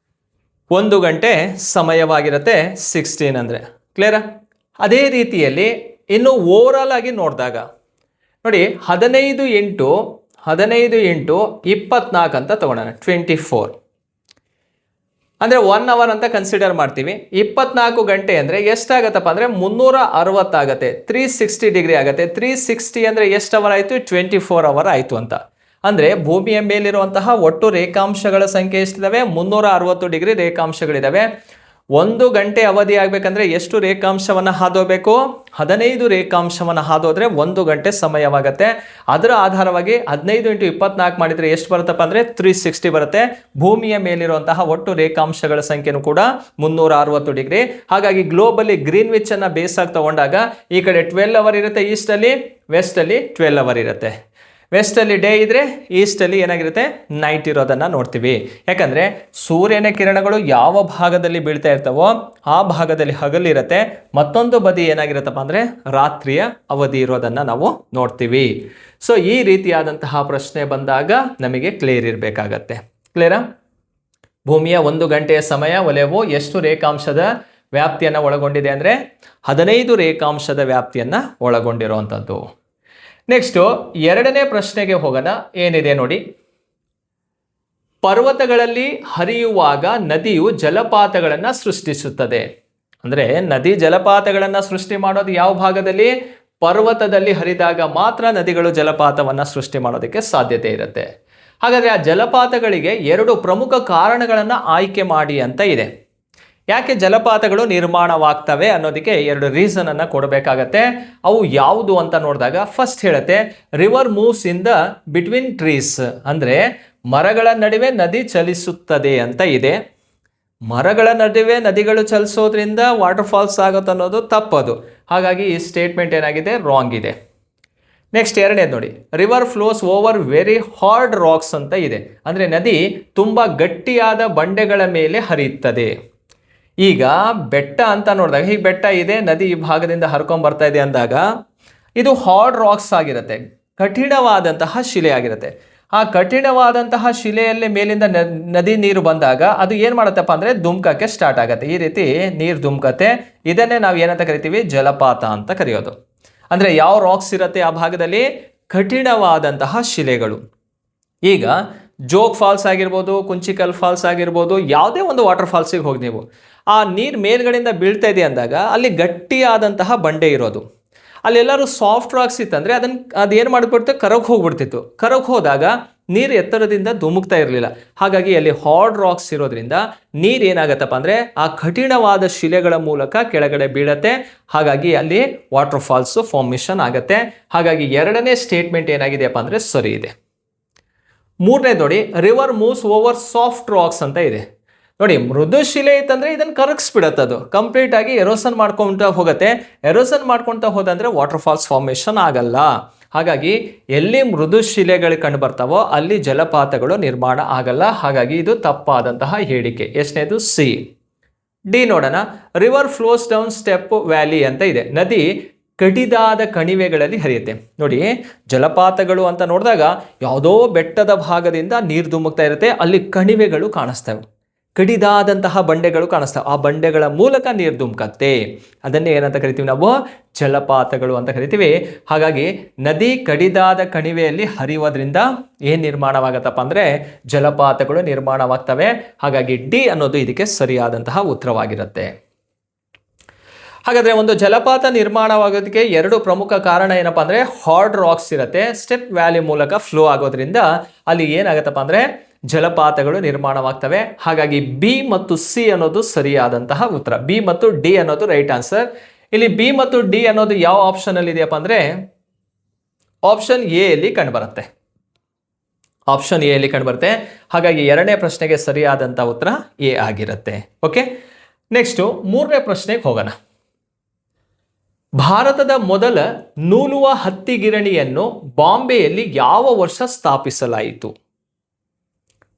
1 ಗಂಟೆ ಸಮಯವಾಗಿರುತ್ತೆ 16 ಅಂದ್ರೆ. ಕ್ಲಿಯರಾ? ಅದೇ ರೀತಿಯಲ್ಲಿ ಇನ್ನು ಓವರ್ ಆಲ್ ಆಗಿ ನೋಡಿದಾಗ ನೋಡಿ 15 × 24 ಅಂತ ತಗೊಳ್ಳೋಣ. 24 ಅಂದರೆ 1 ಅವರ್ ಅಂತ ಕನ್ಸಿಡರ್ ಮಾಡ್ತೀವಿ. 24 ಗಂಟೆ ಅಂದರೆ ಎಷ್ಟಾಗತ್ತಪ್ಪ ಅಂದರೆ 360 ಆಗುತ್ತೆ. 360 ಡಿಗ್ರಿ ಆಗುತ್ತೆ. 360 ಅಂದರೆ ಎಷ್ಟು ಅವರ್ ಆಯಿತು? 24 ಅವರ್ ಆಯಿತು ಅಂತ. ಅಂದರೆ ಭೂಮಿಯ ಮೇಲಿರುವಂತಹ ಒಟ್ಟು ರೇಖಾಂಶಗಳ ಸಂಖ್ಯೆ ಎಷ್ಟಿದಾವೆ? 360 ಡಿಗ್ರಿ ರೇಖಾಂಶಗಳಿದಾವೆ. 1 ಗಂಟೆ ಅವಧಿ ಆಗಬೇಕಂದ್ರೆ ಎಷ್ಟು ರೇಖಾಂಶವನ್ನು ಹಾದೋಬೇಕು? 15 ರೇಖಾಂಶವನ್ನು ಹಾದೋದ್ರೆ 1 ಗಂಟೆ ಸಮಯವಾಗುತ್ತೆ. ಅದರ ಆಧಾರವಾಗಿ 15 × 24 ಮಾಡಿದರೆ ಎಷ್ಟು ಬರುತ್ತಪ್ಪ ಅಂದರೆ 360 ಬರುತ್ತೆ. ಭೂಮಿಯ ಮೇಲಿರುವಂತಹ ಒಟ್ಟು ರೇಖಾಂಶಗಳ ಸಂಖ್ಯೆನೂ ಕೂಡ 360 ಡಿಗ್ರಿ. ಹಾಗಾಗಿ ಗ್ಲೋಬಲಿ ಗ್ರೀನ್ ವಿಚ್ ಅನ್ನ ಬೇಸ್ ಆಗಿ ತಗೊಂಡಾಗ ಈ ಕಡೆ 12 ಅವರ್ ಇರುತ್ತೆ ಈಸ್ಟಲ್ಲಿ, ವೆಸ್ಟಲ್ಲಿ 12 ಅವರ್ ಇರುತ್ತೆ. ವೆಸ್ಟಲ್ಲಿ ಡೇ ಇದ್ರೆ ಈಸ್ಟಲ್ಲಿ ಏನಾಗಿರುತ್ತೆ? ನೈಟ್ ಇರೋದನ್ನು ನೋಡ್ತೀವಿ. ಯಾಕಂದರೆ ಸೂರ್ಯನ ಕಿರಣಗಳು ಯಾವ ಭಾಗದಲ್ಲಿ ಬೀಳ್ತಾ ಇರ್ತಾವೋ ಆ ಭಾಗದಲ್ಲಿ ಹಗಲಿರುತ್ತೆ, ಮತ್ತೊಂದು ಬದಿ ಏನಾಗಿರುತ್ತಪ್ಪ ಅಂದರೆ ರಾತ್ರಿಯ ಅವಧಿ ಇರೋದನ್ನು ನಾವು ನೋಡ್ತೀವಿ. ಸೊ ಈ ರೀತಿಯಾದಂತಹ ಪ್ರಶ್ನೆ ಬಂದಾಗ ನಮಗೆ ಕ್ಲಿಯರ್ ಇರಬೇಕಾಗತ್ತೆ. ಕ್ಲಿಯರಾ? ಭೂಮಿಯ 1 ಗಂಟೆಯ ಸಮಯ ವಲಯವು ಎಷ್ಟು ರೇಖಾಂಶದ ವ್ಯಾಪ್ತಿಯನ್ನು ಒಳಗೊಂಡಿದೆ ಅಂದರೆ 15 ರೇಖಾಂಶದ ವ್ಯಾಪ್ತಿಯನ್ನು ಒಳಗೊಂಡಿರುವಂಥದ್ದು. ನೆಕ್ಸ್ಟು 2ನೇ ಪ್ರಶ್ನೆಗೆ ಹೋಗೋಣ. ಏನಿದೆ ನೋಡಿ. ಪರ್ವತಗಳಲ್ಲಿ ಹರಿಯುವಾಗ ನದಿಯು ಜಲಪಾತಗಳನ್ನು ಸೃಷ್ಟಿಸುತ್ತದೆ. ಅಂದರೆ ನದಿ ಜಲಪಾತಗಳನ್ನು ಸೃಷ್ಟಿ ಮಾಡೋದು ಯಾವ ಭಾಗದಲ್ಲಿ? ಪರ್ವತದಲ್ಲಿ ಹರಿದಾಗ ಮಾತ್ರ ನದಿಗಳು ಜಲಪಾತವನ್ನು ಸೃಷ್ಟಿ ಮಾಡೋದಕ್ಕೆ ಸಾಧ್ಯತೆ ಇರುತ್ತೆ. ಹಾಗಾದರೆ ಆ ಜಲಪಾತಗಳಿಗೆ 2 ಪ್ರಮುಖ ಕಾರಣಗಳನ್ನು ಆಯ್ಕೆ ಮಾಡಿ ಅಂತ ಇದೆ. ಯಾಕೆ ಜಲಪಾತಗಳು ನಿರ್ಮಾಣವಾಗ್ತವೆ ಅನ್ನೋದಕ್ಕೆ 2 ರೀಸನ್ ಅನ್ನ ಕೊಡಬೇಕಾಗತ್ತೆ. ಅವು ಯಾವುದು ಅಂತ ನೋಡಿದಾಗ ಫಸ್ಟ್ ಹೇಳುತ್ತೆ river moves in the between trees, ಅಂದರೆ ಮರಗಳ ನಡುವೆ ನದಿ ಚಲಿಸುತ್ತದೆ ಅಂತ ಇದೆ. ಮರಗಳ ನಡುವೆ ನದಿಗಳು ಚಲಿಸೋದ್ರಿಂದ ವಾಟರ್ ಫಾಲ್ಸ್ ಆಗುತ್ತೆ ಅನ್ನೋದು ತಪ್ಪದು. ಹಾಗಾಗಿ ಈ ಸ್ಟೇಟ್ಮೆಂಟ್ ಏನಾಗಿದೆ? ರಾಂಗ್ ಇದೆ. ನೆಕ್ಸ್ಟ್ 2ನೇದು ನೋಡಿ, river flows over very hard rocks ಅಂತ ಇದೆ. ಅಂದರೆ ನದಿ ತುಂಬ ಗಟ್ಟಿಯಾದ ಬಂಡೆಗಳ ಮೇಲೆ ಹರಿಯುತ್ತದೆ. ಈಗ ಬೆಟ್ಟ ಅಂತ ನೋಡಿದಾಗ ಈ ಬೆಟ್ಟ ಇದೆ, ನದಿ ಈ ಭಾಗದಿಂದ ಹರ್ಕೊಂಡ್ ಬರ್ತಾ ಇದೆ ಅಂದಾಗ ಇದು ಹಾರ್ಡ್ ರಾಕ್ಸ್ ಆಗಿರುತ್ತೆ, ಕಠಿಣವಾದಂತಹ ಶಿಲೆ ಆಗಿರುತ್ತೆ. ಆ ಕಠಿಣವಾದಂತಹ ಶಿಲೆಯಲ್ಲಿ ಮೇಲಿಂದ ನದಿ ನೀರು ಬಂದಾಗ ಅದು ಏನು ಮಾಡುತ್ತಪ್ಪ ಅಂದರೆ ಧುಮ್ಕಕ್ಕೆ ಸ್ಟಾರ್ಟ್ ಆಗುತ್ತೆ. ಈ ರೀತಿ ನೀರು ಧುಮ್ಕತ್ತೆ. ಇದನ್ನೇ ನಾವು ಏನಂತ ಕರಿತೀವಿ? ಜಲಪಾತ ಅಂತ ಕರೆಯೋದು. ಅಂದರೆ ಯಾವ ರಾಕ್ಸ್ ಇರುತ್ತೆ ಆ ಭಾಗದಲ್ಲಿ? ಕಠಿಣವಾದಂತಹ ಶಿಲೆಗಳು. ಈಗ ಜೋಗ್ ಫಾಲ್ಸ್ ಆಗಿರ್ಬೋದು, ಕುಂಚಿಕಲ್ ಫಾಲ್ಸ್ ಆಗಿರ್ಬೋದು, ಯಾವುದೇ ಒಂದು ವಾಟರ್ ಫಾಲ್ಸಿಗೆ ಹೋಗಿ ನೀವು ಆ ನೀರು ಮೇಲ್ಗಡೆಯಿಂದ ಬೀಳ್ತಾ ಇದೆ ಅಂದಾಗ ಅಲ್ಲಿ ಗಟ್ಟಿಯಾದಂತಹ ಬಂಡೆ ಇರೋದು. ಅಲ್ಲೆಲ್ಲರೂ ಸಾಫ್ಟ್ ರಾಕ್ಸ್ ಇತ್ತಂದರೆ ಅದೇನು ಮಾಡಿಬಿಡ್ತು? ಕರಗಿ ಹೋಗ್ಬಿಡ್ತಿತ್ತು. ಕರಗಿ ಹೋದಾಗ ನೀರು ಎತ್ತರದಿಂದ ಧುಮುಕ್ತಾ ಇರಲಿಲ್ಲ. ಹಾಗಾಗಿ ಅಲ್ಲಿ ಹಾರ್ಡ್ ರಾಕ್ಸ್ ಇರೋದ್ರಿಂದ ನೀರು ಏನಾಗತ್ತಪ್ಪ ಅಂದರೆ ಆ ಕಠಿಣವಾದ ಶಿಲೆಗಳ ಮೂಲಕ ಕೆಳಗಡೆ ಬೀಳತ್ತೆ. ಹಾಗಾಗಿ ಅಲ್ಲಿ ವಾಟರ್ ಫಾಲ್ಸು ಫಾರ್ಮೇಷನ್ ಆಗುತ್ತೆ. ಹಾಗಾಗಿ ಎರಡನೇ ಸ್ಟೇಟ್ಮೆಂಟ್ ಏನಾಗಿದೆಯಪ್ಪ ಅಂದರೆ ಸರಿ ಇದೆ. ಮೂರನೇ ನೋಡಿ, river moves over soft rocks ಅಂತ ಇದೆ. ನೋಡಿ, ಮೃದು ಶಿಲೆ ಇತ್ತಂದರೆ ಇದನ್ನು ಕರಗಿಸ್ಬಿಡತ್ತೆ. ಅದು ಕಂಪ್ಲೀಟ್ ಆಗಿ ಎರೋಸನ್ ಮಾಡ್ಕೊಳ್ತಾ ಹೋಗುತ್ತೆ. ಎರೋಸನ್ ಮಾಡ್ಕೊಳ್ತಾ ಹೋದಂದರೆ ವಾಟರ್ ಫಾಲ್ಸ್ ಫಾರ್ಮೇಷನ್ ಆಗಲ್ಲ. ಹಾಗಾಗಿ ಎಲ್ಲಿ ಮೃದು ಶಿಲೆಗಳು ಕಂಡು ಬರ್ತಾವೋ ಅಲ್ಲಿ ಜಲಪಾತಗಳು ನಿರ್ಮಾಣ ಆಗಲ್ಲ. ಹಾಗಾಗಿ ಇದು ತಪ್ಪಾದಂತಹ ಹೇಳಿಕೆ. ಎಷ್ಟನೇದು? ಸಿ. ಡಿ ನೋಡೋಣ. River flows down step valley ಅಂತ ಇದೆ. ನದಿ ಕಡಿದಾದ ಕಣಿವೆಗಳಲ್ಲಿ ಹರಿಯುತ್ತೆ. ನೋಡಿ, ಜಲಪಾತಗಳು ಅಂತ ನೋಡಿದಾಗ ಯಾವುದೋ ಬೆಟ್ಟದ ಭಾಗದಿಂದ ನೀರು ಧುಮುಕ್ತಾ ಇರುತ್ತೆ, ಅಲ್ಲಿ ಕಣಿವೆಗಳು ಕಾಣಿಸ್ತವೆ, ಕಡಿದಾದಂತಹ ಬಂಡೆಗಳು ಕಾಣಿಸ್ತವೆ. ಆ ಬಂಡೆಗಳ ಮೂಲಕ ನೀರು ಧುಮುಕತ್ತೆ. ಅದನ್ನೇ ಏನಂತ ಕರಿತೀವಿ ನಾವು? ಜಲಪಾತಗಳು ಅಂತ ಕರಿತೀವಿ. ಹಾಗಾಗಿ ನದಿ ಕಡಿದಾದ ಕಣಿವೆಯಲ್ಲಿ ಹರಿಯೋದ್ರಿಂದ ಏನು ನಿರ್ಮಾಣವಾಗತ್ತಪ್ಪ ಅಂದರೆ ಜಲಪಾತಗಳು ನಿರ್ಮಾಣವಾಗ್ತವೆ. ಹಾಗಾಗಿ ಡಿ ಅನ್ನೋದು ಇದಕ್ಕೆ ಸರಿಯಾದಂತಹ ಉತ್ತರವಾಗಿರುತ್ತೆ. ಹಾಗಾದರೆ ಒಂದು ಜಲಪಾತ ನಿರ್ಮಾಣವಾಗೋದಕ್ಕೆ ಎರಡು ಪ್ರಮುಖ ಕಾರಣ ಏನಪ್ಪ ಅಂದರೆ ಹಾರ್ಡ್ ರಾಕ್ಸ್ ಇರುತ್ತೆ, ಸ್ಟೆಪ್ ವ್ಯಾಲಿ ಮೂಲಕ ಫ್ಲೋ ಆಗೋದ್ರಿಂದ ಅಲ್ಲಿ ಏನಾಗತ್ತಪ್ಪ ಅಂದರೆ ಜಲಪಾತಗಳು ನಿರ್ಮಾಣವಾಗ್ತವೆ. ಹಾಗಾಗಿ ಬಿ ಮತ್ತು ಸಿ ಅನ್ನೋದು ಸರಿಯಾದಂತಹ ಉತ್ತರ. ಬಿ ಮತ್ತು ಡಿ ಅನ್ನೋದು ರೈಟ್ ಆನ್ಸರ್. ಇಲ್ಲಿ ಬಿ ಮತ್ತು ಡಿ ಅನ್ನೋದು ಯಾವ ಆಪ್ಷನ್ ಅಲ್ಲಿ ಇದೆಯಪ್ಪ ಅಂದರೆ ಆಪ್ಷನ್ ಎ ಅಲ್ಲಿ ಕಂಡುಬರುತ್ತೆ. ಆಪ್ಷನ್ ಎ ಅಲ್ಲಿ ಕಂಡುಬರುತ್ತೆ. ಹಾಗಾಗಿ ಎರಡನೇ ಪ್ರಶ್ನೆಗೆ ಸರಿಯಾದಂತಹ ಉತ್ತರ ಎ ಆಗಿರುತ್ತೆ. ಓಕೆ, ನೆಕ್ಸ್ಟು ಮೂರನೇ ಪ್ರಶ್ನೆಗೆ ಹೋಗೋಣ. ಭಾರತದ ಮೊದಲ ನೂಲುವ ಹತ್ತಿ ಗಿರಣಿಯನ್ನು ಬಾಂಬೆಯಲ್ಲಿ ಯಾವ ವರ್ಷ ಸ್ಥಾಪಿಸಲಾಯಿತು?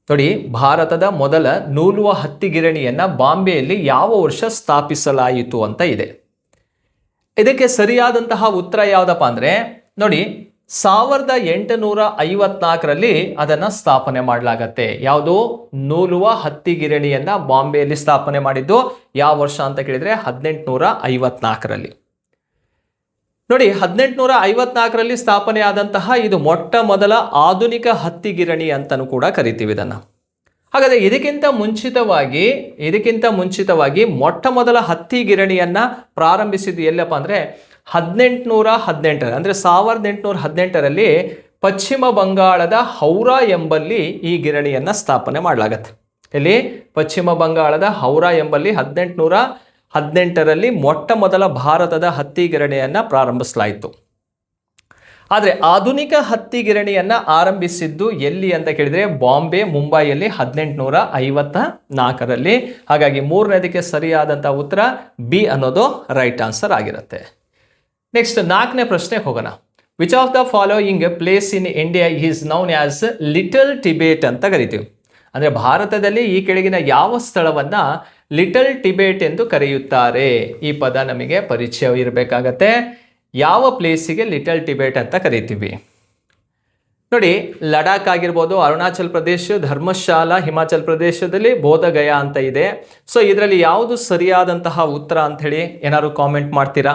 ನೋಡಿ, ಭಾರತದ ಮೊದಲ ನೂಲುವ ಹತ್ತಿ ಗಿರಣಿಯನ್ನು ಬಾಂಬೆಯಲ್ಲಿ ಯಾವ ವರ್ಷ ಸ್ಥಾಪಿಸಲಾಯಿತು ಅಂತ ಇದೆ. ಇದಕ್ಕೆ ಸರಿಯಾದಂತಹ ಉತ್ತರ ಯಾವುದಪ್ಪ ಅಂದರೆ ನೋಡಿ, 1854ರಲ್ಲಿ ಅದನ್ನು ಸ್ಥಾಪನೆ ಮಾಡಲಾಗತ್ತೆ. ಯಾವುದು? ನೂಲುವ ಹತ್ತಿ ಗಿರಣಿಯನ್ನು ಬಾಂಬೆಯಲ್ಲಿ ಸ್ಥಾಪನೆ ಮಾಡಿದ್ದು ಯಾವ ವರ್ಷ ಅಂತ ಕೇಳಿದರೆ 1854ರಲ್ಲಿ. ನೋಡಿ, 1854ರಲ್ಲಿ ಸ್ಥಾಪನೆ ಆದಂತಹ ಇದು ಮೊಟ್ಟ ಮೊದಲ ಆಧುನಿಕ ಹತ್ತಿ ಗಿರಣಿ ಅಂತಲೂ ಕೂಡ ಕರಿತೀವಿ ಇದನ್ನು. ಹಾಗಾದರೆ ಇದಕ್ಕಿಂತ ಮುಂಚಿತವಾಗಿ ಮೊಟ್ಟ ಮೊದಲ ಹತ್ತಿ ಗಿರಣಿಯನ್ನು ಪ್ರಾರಂಭಿಸಿದ್ದು ಎಲ್ಲಪ್ಪ ಅಂದರೆ 1818 ಅಂದರೆ 1818ರಲ್ಲಿ ಪಶ್ಚಿಮ ಬಂಗಾಳದ ಹೌರಾ ಎಂಬಲ್ಲಿ ಈ ಗಿರಣಿಯನ್ನು ಸ್ಥಾಪನೆ ಮಾಡಲಾಗತ್ತೆ. ಇಲ್ಲಿ ಪಶ್ಚಿಮ ಬಂಗಾಳದ ಹೌರಾ ಎಂಬಲ್ಲಿ 1818ರಲ್ಲಿ ಮೊಟ್ಟ ಮೊದಲ ಭಾರತದ ಹತ್ತಿ ಗಿರಣಿಯನ್ನು ಪ್ರಾರಂಭಿಸಲಾಯಿತು. ಆದರೆ ಆಧುನಿಕ ಹತ್ತಿ ಗಿರಣಿಯನ್ನು ಆರಂಭಿಸಿದ್ದು ಎಲ್ಲಿ ಅಂತ ಕೇಳಿದರೆ ಬಾಂಬೆ, ಮುಂಬೈಯಲ್ಲಿ 1854ರಲ್ಲಿ. ಹಾಗಾಗಿ ಮೂರನೇದಕ್ಕೆ ಸರಿಯಾದಂಥ ಉತ್ತರ ಬಿ ಅನ್ನೋದು ರೈಟ್ ಆನ್ಸರ್ ಆಗಿರುತ್ತೆ. ನೆಕ್ಸ್ಟ್ ನಾಲ್ಕನೇ ಪ್ರಶ್ನೆಗೆ ಹೋಗೋಣ. Which of the following place in India is known as little Tibet ಅಂತ ಕರಿತೀವಿ. ಅಂದರೆ ಭಾರತದಲ್ಲಿ ಈ ಕೆಳಗಿನ ಯಾವ ಸ್ಥಳವನ್ನು ಲಿಟಲ್ ಟಿಬೇಟ್ ಎಂದು ಕರೆಯುತ್ತಾರೆ? ಈ ಪದ ನಮಗೆ ಪರಿಚಯ ಇರಬೇಕಾಗತ್ತೆ. ಯಾವ ಪ್ಲೇಸಿಗೆ ಲಿಟಲ್ ಟಿಬೇಟ್ ಅಂತ ಕರಿತೀವಿ? ನೋಡಿ, ಲಡಾಖ್ ಆಗಿರ್ಬೋದು, ಅರುಣಾಚಲ್ ಪ್ರದೇಶ, ಧರ್ಮಶಾಲಾ ಹಿಮಾಚಲ್ ಪ್ರದೇಶದಲ್ಲಿ ಬೋಧಗಯಾ ಅಂತ ಇದೆ. ಸೊ ಇದರಲ್ಲಿ ಯಾವುದು ಸರಿಯಾದಂತಹ ಉತ್ತರ ಅಂಥೇಳಿ ಏನಾದ್ರು ಕಾಮೆಂಟ್ ಮಾಡ್ತೀರಾ?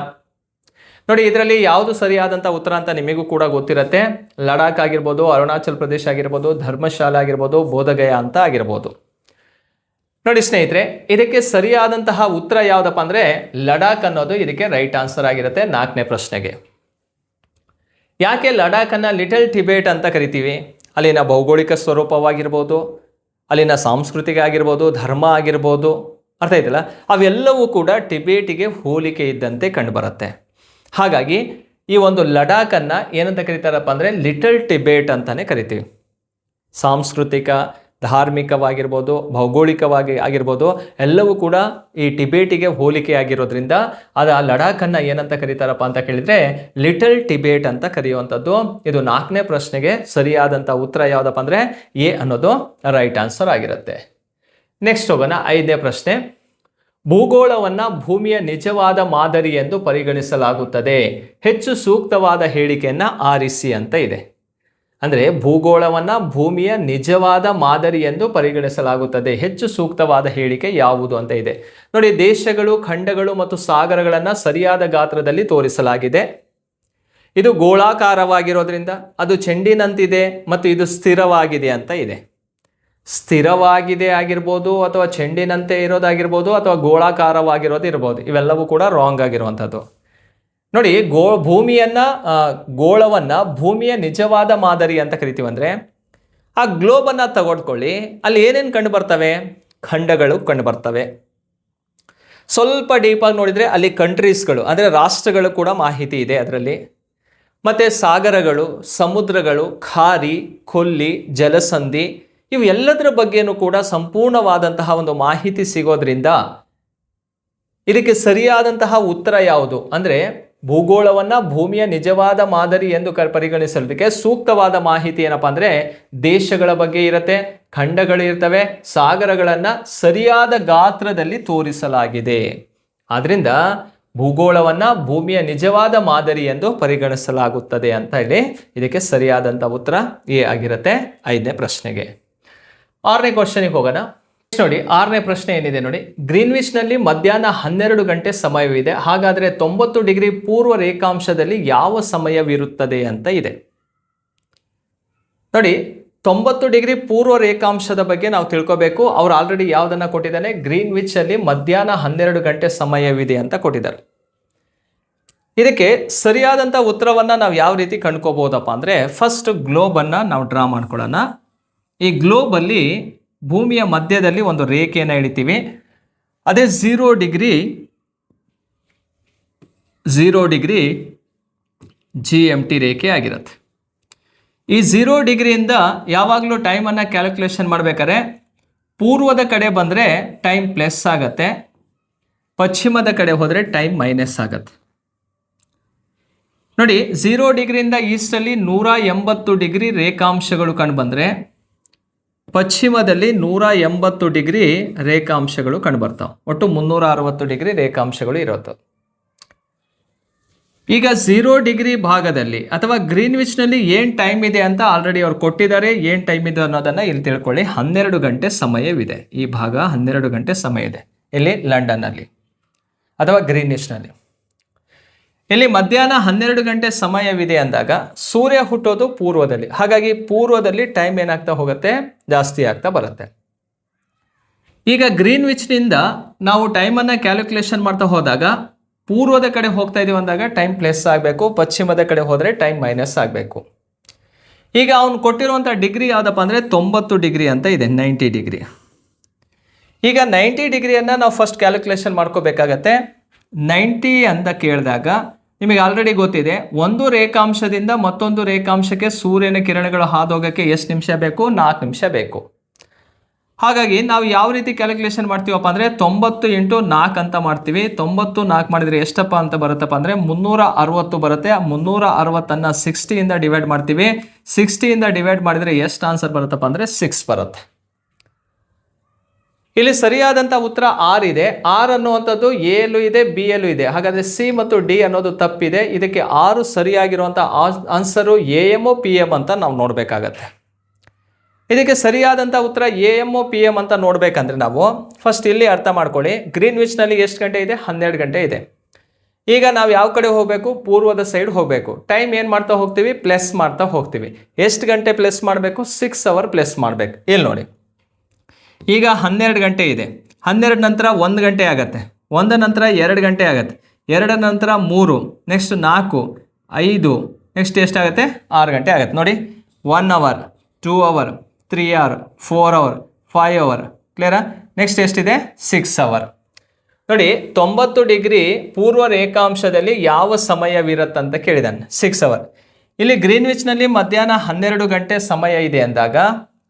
ನೋಡಿ, ಇದರಲ್ಲಿ ಯಾವುದು ಸರಿಯಾದಂಥ ಉತ್ತರ ಅಂತ ನಿಮಗೂ ಕೂಡ ಗೊತ್ತಿರುತ್ತೆ. ಲಡಾಖ್ ಆಗಿರ್ಬೋದು, ಅರುಣಾಚಲ್ ಪ್ರದೇಶ ಆಗಿರ್ಬೋದು, ಧರ್ಮಶಾಲಾ ಆಗಿರ್ಬೋದು, ಬೋಧಗಯಾ ಅಂತ ಆಗಿರ್ಬೋದು. ನೋಡಿ ಸ್ನೇಹಿತರೆ, ಇದಕ್ಕೆ ಸರಿಯಾದಂತಹ ಉತ್ತರ ಯಾವುದಪ್ಪ ಅಂದರೆ ಲಡಾಖ್ ಅನ್ನೋದು ಇದಕ್ಕೆ ರೈಟ್ ಆನ್ಸರ್ ಆಗಿರುತ್ತೆ. ನಾಲ್ಕನೇ ಪ್ರಶ್ನೆಗೆ ಯಾಕೆ ಲಡಾಖನ್ನು ಲಿಟಲ್ ಟಿಬೇಟ್ ಅಂತ ಕರಿತೀವಿ? ಅಲ್ಲಿನ ಭೌಗೋಳಿಕ ಸ್ವರೂಪವಾಗಿರ್ಬೋದು, ಅಲ್ಲಿನ ಸಾಂಸ್ಕೃತಿಕ ಆಗಿರ್ಬೋದು, ಧರ್ಮ ಆಗಿರ್ಬೋದು, ಅರ್ಥ ಆಯ್ತಲ್ಲ, ಅವೆಲ್ಲವೂ ಕೂಡ ಟಿಬೇಟಿಗೆ ಹೋಲಿಕೆ ಇದ್ದಂತೆ ಕಂಡುಬರುತ್ತೆ. ಹಾಗಾಗಿ ಈ ಒಂದು ಲಡಾಖನ್ನು ಏನಂತ ಕರೀತಾರಪ್ಪ ಅಂದರೆ ಲಿಟಲ್ ಟಿಬೇಟ್ ಅಂತಲೇ ಕರಿತೀವಿ. ಸಾಂಸ್ಕೃತಿಕ, ಧಾರ್ಮಿಕವಾಗಿರ್ಬೋದು, ಭೌಗೋಳಿಕವಾಗಿ ಆಗಿರ್ಬೋದು, ಎಲ್ಲವೂ ಕೂಡ ಈ ಟಿಬೇಟಿಗೆ ಹೋಲಿಕೆ ಆಗಿರೋದ್ರಿಂದ ಅದು ಆ ಲಡಾಖನ್ನು ಏನಂತ ಕರೀತಾರಪ್ಪ ಅಂತ ಕೇಳಿದರೆ ಲಿಟಲ್ ಟಿಬೇಟ್ ಅಂತ ಕರೆಯುವಂಥದ್ದು. ಇದು ನಾಲ್ಕನೇ ಪ್ರಶ್ನೆಗೆ ಸರಿಯಾದಂಥ ಉತ್ತರ ಯಾವುದಪ್ಪ ಅಂದರೆ ಎ ಅನ್ನೋದು ರೈಟ್ ಆನ್ಸರ್ ಆಗಿರುತ್ತೆ. ನೆಕ್ಸ್ಟ್ ಹೋಗೋಣ. ಐದನೇ ಪ್ರಶ್ನೆ. ಭೂಗೋಳವನ್ನು ಭೂಮಿಯ ನಿಜವಾದ ಮಾದರಿ ಎಂದು ಪರಿಗಣಿಸಲಾಗುತ್ತದೆ. ಹೆಚ್ಚು ಸೂಕ್ತವಾದ ಹೇಳಿಕೆಯನ್ನು ಆರಿಸಿ ಅಂತ ಇದೆ. ಅಂದರೆ ಭೂಗೋಳವನ್ನು ಭೂಮಿಯ ನಿಜವಾದ ಮಾದರಿ ಎಂದು ಪರಿಗಣಿಸಲಾಗುತ್ತದೆ. ಹೆಚ್ಚು ಸೂಕ್ತವಾದ ಹೇಳಿಕೆ ಯಾವುದು ಅಂತ ಇದೆ ನೋಡಿ. ದೇಶಗಳು, ಖಂಡಗಳು ಮತ್ತು ಸಾಗರಗಳನ್ನು ಸರಿಯಾದ ಗಾತ್ರದಲ್ಲಿ ತೋರಿಸಲಾಗಿದೆ. ಇದು ಗೋಳಾಕಾರವಾಗಿರೋದ್ರಿಂದ ಅದು ಚೆಂಡಿನಂತಿದೆ ಮತ್ತು ಇದು ಸ್ಥಿರವಾಗಿದೆ ಅಂತ ಇದೆ. ಸ್ಥಿರವಾಗಿದೆ ಆಗಿರ್ಬೋದು, ಅಥವಾ ಚೆಂಡಿನಂತೆ ಇರೋದಾಗಿರ್ಬೋದು, ಅಥವಾ ಗೋಳಾಕಾರವಾಗಿರೋದು ಇರ್ಬೋದು. ಇವೆಲ್ಲವೂ ಕೂಡ ರಾಂಗ್ ಆಗಿರುವಂಥದ್ದು. ನೋಡಿ, ಗೋಳವನ್ನು ಭೂಮಿಯ ನಿಜವಾದ ಮಾದರಿ ಅಂತ ಕರಿತೀವಿ. ಅಂದರೆ ಆ ಗ್ಲೋಬನ್ನು ತಗೊಳ್ಕೊಳ್ಳಿ, ಅಲ್ಲಿ ಏನೇನು ಕಂಡು ಬರ್ತವೆ? ಖಂಡಗಳು ಕಂಡು ಬರ್ತವೆ. ಸ್ವಲ್ಪ ಡೀಪಾಗಿ ನೋಡಿದರೆ ಅಲ್ಲಿ ಕಂಟ್ರೀಸ್ಗಳು ಅಂದರೆ ರಾಷ್ಟ್ರಗಳು ಕೂಡ ಮಾಹಿತಿ ಇದೆ ಅದರಲ್ಲಿ. ಮತ್ತು ಸಾಗರಗಳು, ಸಮುದ್ರಗಳು, ಖಾರಿ, ಕೊಲ್ಲಿ, ಜಲಸಂಧಿ ಇವು ಎಲ್ಲದರ ಬಗ್ಗೆನೂ ಕೂಡ ಸಂಪೂರ್ಣವಾದಂತಹ ಒಂದು ಮಾಹಿತಿ ಸಿಗೋದ್ರಿಂದ ಇದಕ್ಕೆ ಸರಿಯಾದಂತಹ ಉತ್ತರ ಯಾವುದು ಅಂದರೆ ಭೂಗೋಳವನ್ನು ಭೂಮಿಯ ನಿಜವಾದ ಮಾದರಿ ಎಂದು ಪರಿಗಣಿಸೋದಕ್ಕೆ ಸೂಕ್ತವಾದ ಮಾಹಿತಿ ಏನಪ್ಪಾ ಅಂದರೆ ದೇಶಗಳ ಬಗ್ಗೆ ಇರುತ್ತೆ, ಖಂಡಗಳು ಇರ್ತವೆ, ಸಾಗರಗಳನ್ನು ಸರಿಯಾದ ಗಾತ್ರದಲ್ಲಿ ತೋರಿಸಲಾಗಿದೆ. ಆದ್ದರಿಂದ ಭೂಗೋಳವನ್ನು ಭೂಮಿಯ ನಿಜವಾದ ಮಾದರಿ ಎಂದು ಪರಿಗಣಿಸಲಾಗುತ್ತದೆ ಅಂತ ಹೇಳಿ ಇದಕ್ಕೆ ಸರಿಯಾದಂಥ ಉತ್ತರ ಎ ಆಗಿರುತ್ತೆ 5ನೇ ಪ್ರಶ್ನೆಗೆ. 6ನೇ ಕ್ವಶನಿಗೆ ಹೋಗೋಣ. ನೋಡಿ, 6ನೇ ಪ್ರಶ್ನೆ ಏನಿದೆ ನೋಡಿ. ಗ್ರೀನ್ವಿಚ್ನಲ್ಲಿ ಮಧ್ಯಾಹ್ನ 12 ಗಂಟೆ ಸಮಯವಿದೆ. ಹಾಗಾದರೆ 90 ಡಿಗ್ರಿ ಪೂರ್ವ ರೇಖಾಂಶದಲ್ಲಿ ಯಾವ ಸಮಯವಿರುತ್ತದೆ ಅಂತ ಇದೆ. ನೋಡಿ, 90 ಡಿಗ್ರಿ ಪೂರ್ವ ರೇಖಾಂಶದ ಬಗ್ಗೆ ನಾವು ತಿಳ್ಕೋಬೇಕು. ಅವ್ರು ಆಲ್ರೆಡಿ ಯಾವುದನ್ನು ಕೊಟ್ಟಿದ್ದಾನೆ? ಗ್ರೀನ್ವಿಚ್ ಅಲ್ಲಿ ಮಧ್ಯಾಹ್ನ 12 ಗಂಟೆ ಸಮಯವಿದೆ ಅಂತ ಕೊಟ್ಟಿದ್ದಾರೆ. ಇದಕ್ಕೆ ಸರಿಯಾದಂಥ ಉತ್ತರವನ್ನು ನಾವು ಯಾವ ರೀತಿ ಕಂಡುಕೋಬಹುದಪ್ಪ ಅಂದರೆ ಫಸ್ಟ್ ಗ್ಲೋಬನ್ನು ನಾವು ಡ್ರಾ ಮಾಡ್ಕೊಳ್ಳೋಣ. ಈ ಗ್ಲೋಬಲ್ಲಿ ಭೂಮಿಯ ಮಧ್ಯದಲ್ಲಿ ಒಂದು ರೇಖೆಯನ್ನು ಎಳಿತೀವಿ. ಅದೇ 0 ಡಿಗ್ರಿ GMT ರೇಖೆ ಆಗಿರುತ್ತೆ. ಈ 0 ಡಿಗ್ರಿಯಿಂದ ಯಾವಾಗಲೂ ಟೈಮನ್ನು ಕ್ಯಾಲ್ಕುಲೇಷನ್ ಮಾಡಬೇಕಾದ್ರೆ ಪೂರ್ವದ ಕಡೆ ಬಂದರೆ ಟೈಮ್ ಪ್ಲಸ್ ಆಗುತ್ತೆ, ಪಶ್ಚಿಮದ ಕಡೆ ಹೋದರೆ ಟೈಮ್ ಮೈನಸ್ ಆಗುತ್ತೆ. ನೋಡಿ, 0 ಡಿಗ್ರಿಯಿಂದ ಈಸ್ಟಲ್ಲಿ 180 ಡಿಗ್ರಿ ರೇಖಾಂಶಗಳು ಕಂಡು ಬಂದರೆ ಪಶ್ಚಿಮದಲ್ಲಿ 180 ಡಿಗ್ರಿ ರೇಖಾಂಶಗಳು ಕಂಡು ಬರ್ತಾವೆ. ಒಟ್ಟು 360 ಡಿಗ್ರಿ ರೇಖಾಂಶಗಳು ಇರುತ್ತೆ. ಈಗ 0 ಡಿಗ್ರಿ ಭಾಗದಲ್ಲಿ ಅಥವಾ ಗ್ರೀನ್ವಿಚ್ನಲ್ಲಿ ಏನು ಟೈಮ್ ಇದೆ ಅಂತ ಆಲ್ರೆಡಿ ಅವ್ರು ಕೊಟ್ಟಿದ್ದಾರೆ. ಏನು ಟೈಮ್ ಇದೆ ಅನ್ನೋದನ್ನು ಇಲ್ಲಿ ತಿಳ್ಕೊಳ್ಳಿ. 12 ಗಂಟೆ ಸಮಯವಿದೆ. ಈ ಭಾಗ 12 ಗಂಟೆ ಸಮಯ ಇದೆ ಇಲ್ಲಿ ಲಂಡನ್ನಲ್ಲಿ ಅಥವಾ ಗ್ರೀನ್ವಿಚ್ನಲ್ಲಿ. ಇಲ್ಲಿ ಮಧ್ಯಾಹ್ನ 12 ಗಂಟೆ ಸಮಯವಿದೆ ಅಂದಾಗ ಸೂರ್ಯ ಹುಟ್ಟೋದು ಪೂರ್ವದಲ್ಲಿ. ಹಾಗಾಗಿ ಪೂರ್ವದಲ್ಲಿ ಟೈಮ್ ಏನಾಗ್ತಾ ಹೋಗುತ್ತೆ? ಜಾಸ್ತಿ ಆಗ್ತಾ ಬರುತ್ತೆ. ಈಗ ಗ್ರೀನ್ವಿಚ್ನಿಂದ ನಾವು ಟೈಮನ್ನು ಕ್ಯಾಲ್ಕುಲೇಷನ್ ಮಾಡ್ತಾ ಹೋದಾಗ ಪೂರ್ವದ ಕಡೆ ಹೋಗ್ತಾ ಇದೀವಿ ಅಂದಾಗ ಟೈಮ್ ಪ್ಲಸ್ ಆಗಬೇಕು, ಪಶ್ಚಿಮದ ಕಡೆ ಹೋದರೆ ಟೈಮ್ ಮೈನಸ್ ಆಗಬೇಕು. ಈಗ ಅವನು ಕೊಟ್ಟಿರುವಂಥ ಡಿಗ್ರಿ ಯಾವುದಪ್ಪ ಅಂದರೆ 90 ಡಿಗ್ರಿ ಅಂತ ಇದೆ, 90 ಡಿಗ್ರಿ. ಈಗ 90 ಡಿಗ್ರಿಯನ್ನು ನಾವು ಫಸ್ಟ್ ಕ್ಯಾಲ್ಕುಲೇಷನ್ ಮಾಡ್ಕೋಬೇಕಾಗತ್ತೆ. 90 ಅಂತ ಕೇಳಿದಾಗ ನಿಮಗೆ ಆಲ್ರೆಡಿ ಗೊತ್ತಿದೆ, ಒಂದು ರೇಖಾಂಶದಿಂದ ಮತ್ತೊಂದು ರೇಖಾಂಶಕ್ಕೆ ಸೂರ್ಯನ ಕಿರಣಗಳು ಹಾದೋಗಕ್ಕೆ ಎಷ್ಟು ನಿಮಿಷ ಬೇಕು? 4 ನಿಮಿಷ ಬೇಕು. ಹಾಗಾಗಿ ನಾವು ಯಾವ ರೀತಿ ಕ್ಯಾಲ್ಕುಲೇಷನ್ ಮಾಡ್ತೀವಪ್ಪ ಅಂದರೆ 90 × 4 ಅಂತ ಮಾಡ್ತೀವಿ. 90 4 ಮಾಡಿದರೆ ಎಷ್ಟಪ್ಪ ಅಂತ ಬರುತ್ತಪ್ಪ ಅಂದರೆ 360 ಬರುತ್ತೆ. 360ಅನ್ನು 60ಇಂದ ಡಿವೈಡ್ ಮಾಡ್ತೀವಿ. 60ಇಂದ ಡಿವೈಡ್ ಮಾಡಿದರೆ ಎಷ್ಟು ಆನ್ಸರ್ ಬರುತ್ತಪ್ಪ ಅಂದರೆ 6 ಬರುತ್ತೆ. ಇಲ್ಲಿ ಸರಿಯಾದಂಥ ಉತ್ತರ ಆರ್ ಇದೆ. ಆರ್ ಅನ್ನುವಂಥದ್ದು ಎ ಯಲ್ಲೂ ಇದೆ, ಬಿ ಯಲ್ಲೂ ಇದೆ. ಹಾಗಾದರೆ ಸಿ ಮತ್ತು ಡಿ ಅನ್ನೋದು ತಪ್ಪಿದೆ. ಇದಕ್ಕೆ 6 ಸರಿಯಾಗಿರುವಂಥ ಆನ್ಸರು AM PM ಅಂತ ನಾವು ನೋಡಬೇಕಾಗತ್ತೆ. ಇದಕ್ಕೆ ಸರಿಯಾದಂಥ ಉತ್ತರ AM PM ಅಂತ ನೋಡಬೇಕಂದ್ರೆ ನಾವು ಫಸ್ಟ್ ಇಲ್ಲಿ ಅರ್ಥ ಮಾಡ್ಕೊಳ್ಳಿ. ಗ್ರೀನ್ವಿಚ್ನಲ್ಲಿ ಎಷ್ಟು ಗಂಟೆ ಇದೆ? 12 ಗಂಟೆ ಇದೆ. ಈಗ ನಾವು ಯಾವ ಕಡೆ ಹೋಗಬೇಕು? ಪೂರ್ವದ ಸೈಡ್ ಹೋಗಬೇಕು. ಟೈಮ್ ಏನು ಮಾಡ್ತಾ ಹೋಗ್ತೀವಿ? ಪ್ಲಸ್ ಮಾಡ್ತಾ ಹೋಗ್ತೀವಿ. ಎಷ್ಟು ಗಂಟೆ ಪ್ಲಸ್ ಮಾಡಬೇಕು? 6 ಅವರ್ ಪ್ಲಸ್ ಮಾಡಬೇಕು. ಇಲ್ಲಿ ನೋಡಿ, ಈಗ 12 ಗಂಟೆ ಇದೆ. 12 ನಂತರ 1 ಗಂಟೆ ಆಗುತ್ತೆ, 1 ನಂತರ 2 ಗಂಟೆ ಆಗುತ್ತೆ, 2 ನಂತರ 3, ನೆಕ್ಸ್ಟ್ 4, 5, ನೆಕ್ಸ್ಟ್ ಎಷ್ಟಾಗುತ್ತೆ? 6 ಗಂಟೆ ಆಗುತ್ತೆ. ನೋಡಿ, 1 hour, 2 hour, 3 hour, 4 hour, 5 hour. ಕ್ಲಿಯರಾ? ನೆಕ್ಸ್ಟ್ ಎಷ್ಟಿದೆ? 6 ಅವರ್. ನೋಡಿ, 90 ಡಿಗ್ರಿ ಪೂರ್ವ ರೇಖಾಂಶದಲ್ಲಿ ಯಾವ ಸಮಯವಿರುತ್ತಂತ ಕೇಳಿದಾನೆ? 6 ಅವರ್. ಇಲ್ಲಿ ಗ್ರೀನ್ವಿಚ್ನಲ್ಲಿ ಮಧ್ಯಾಹ್ನ 12 ಗಂಟೆ ಸಮಯ ಇದೆ ಅಂದಾಗ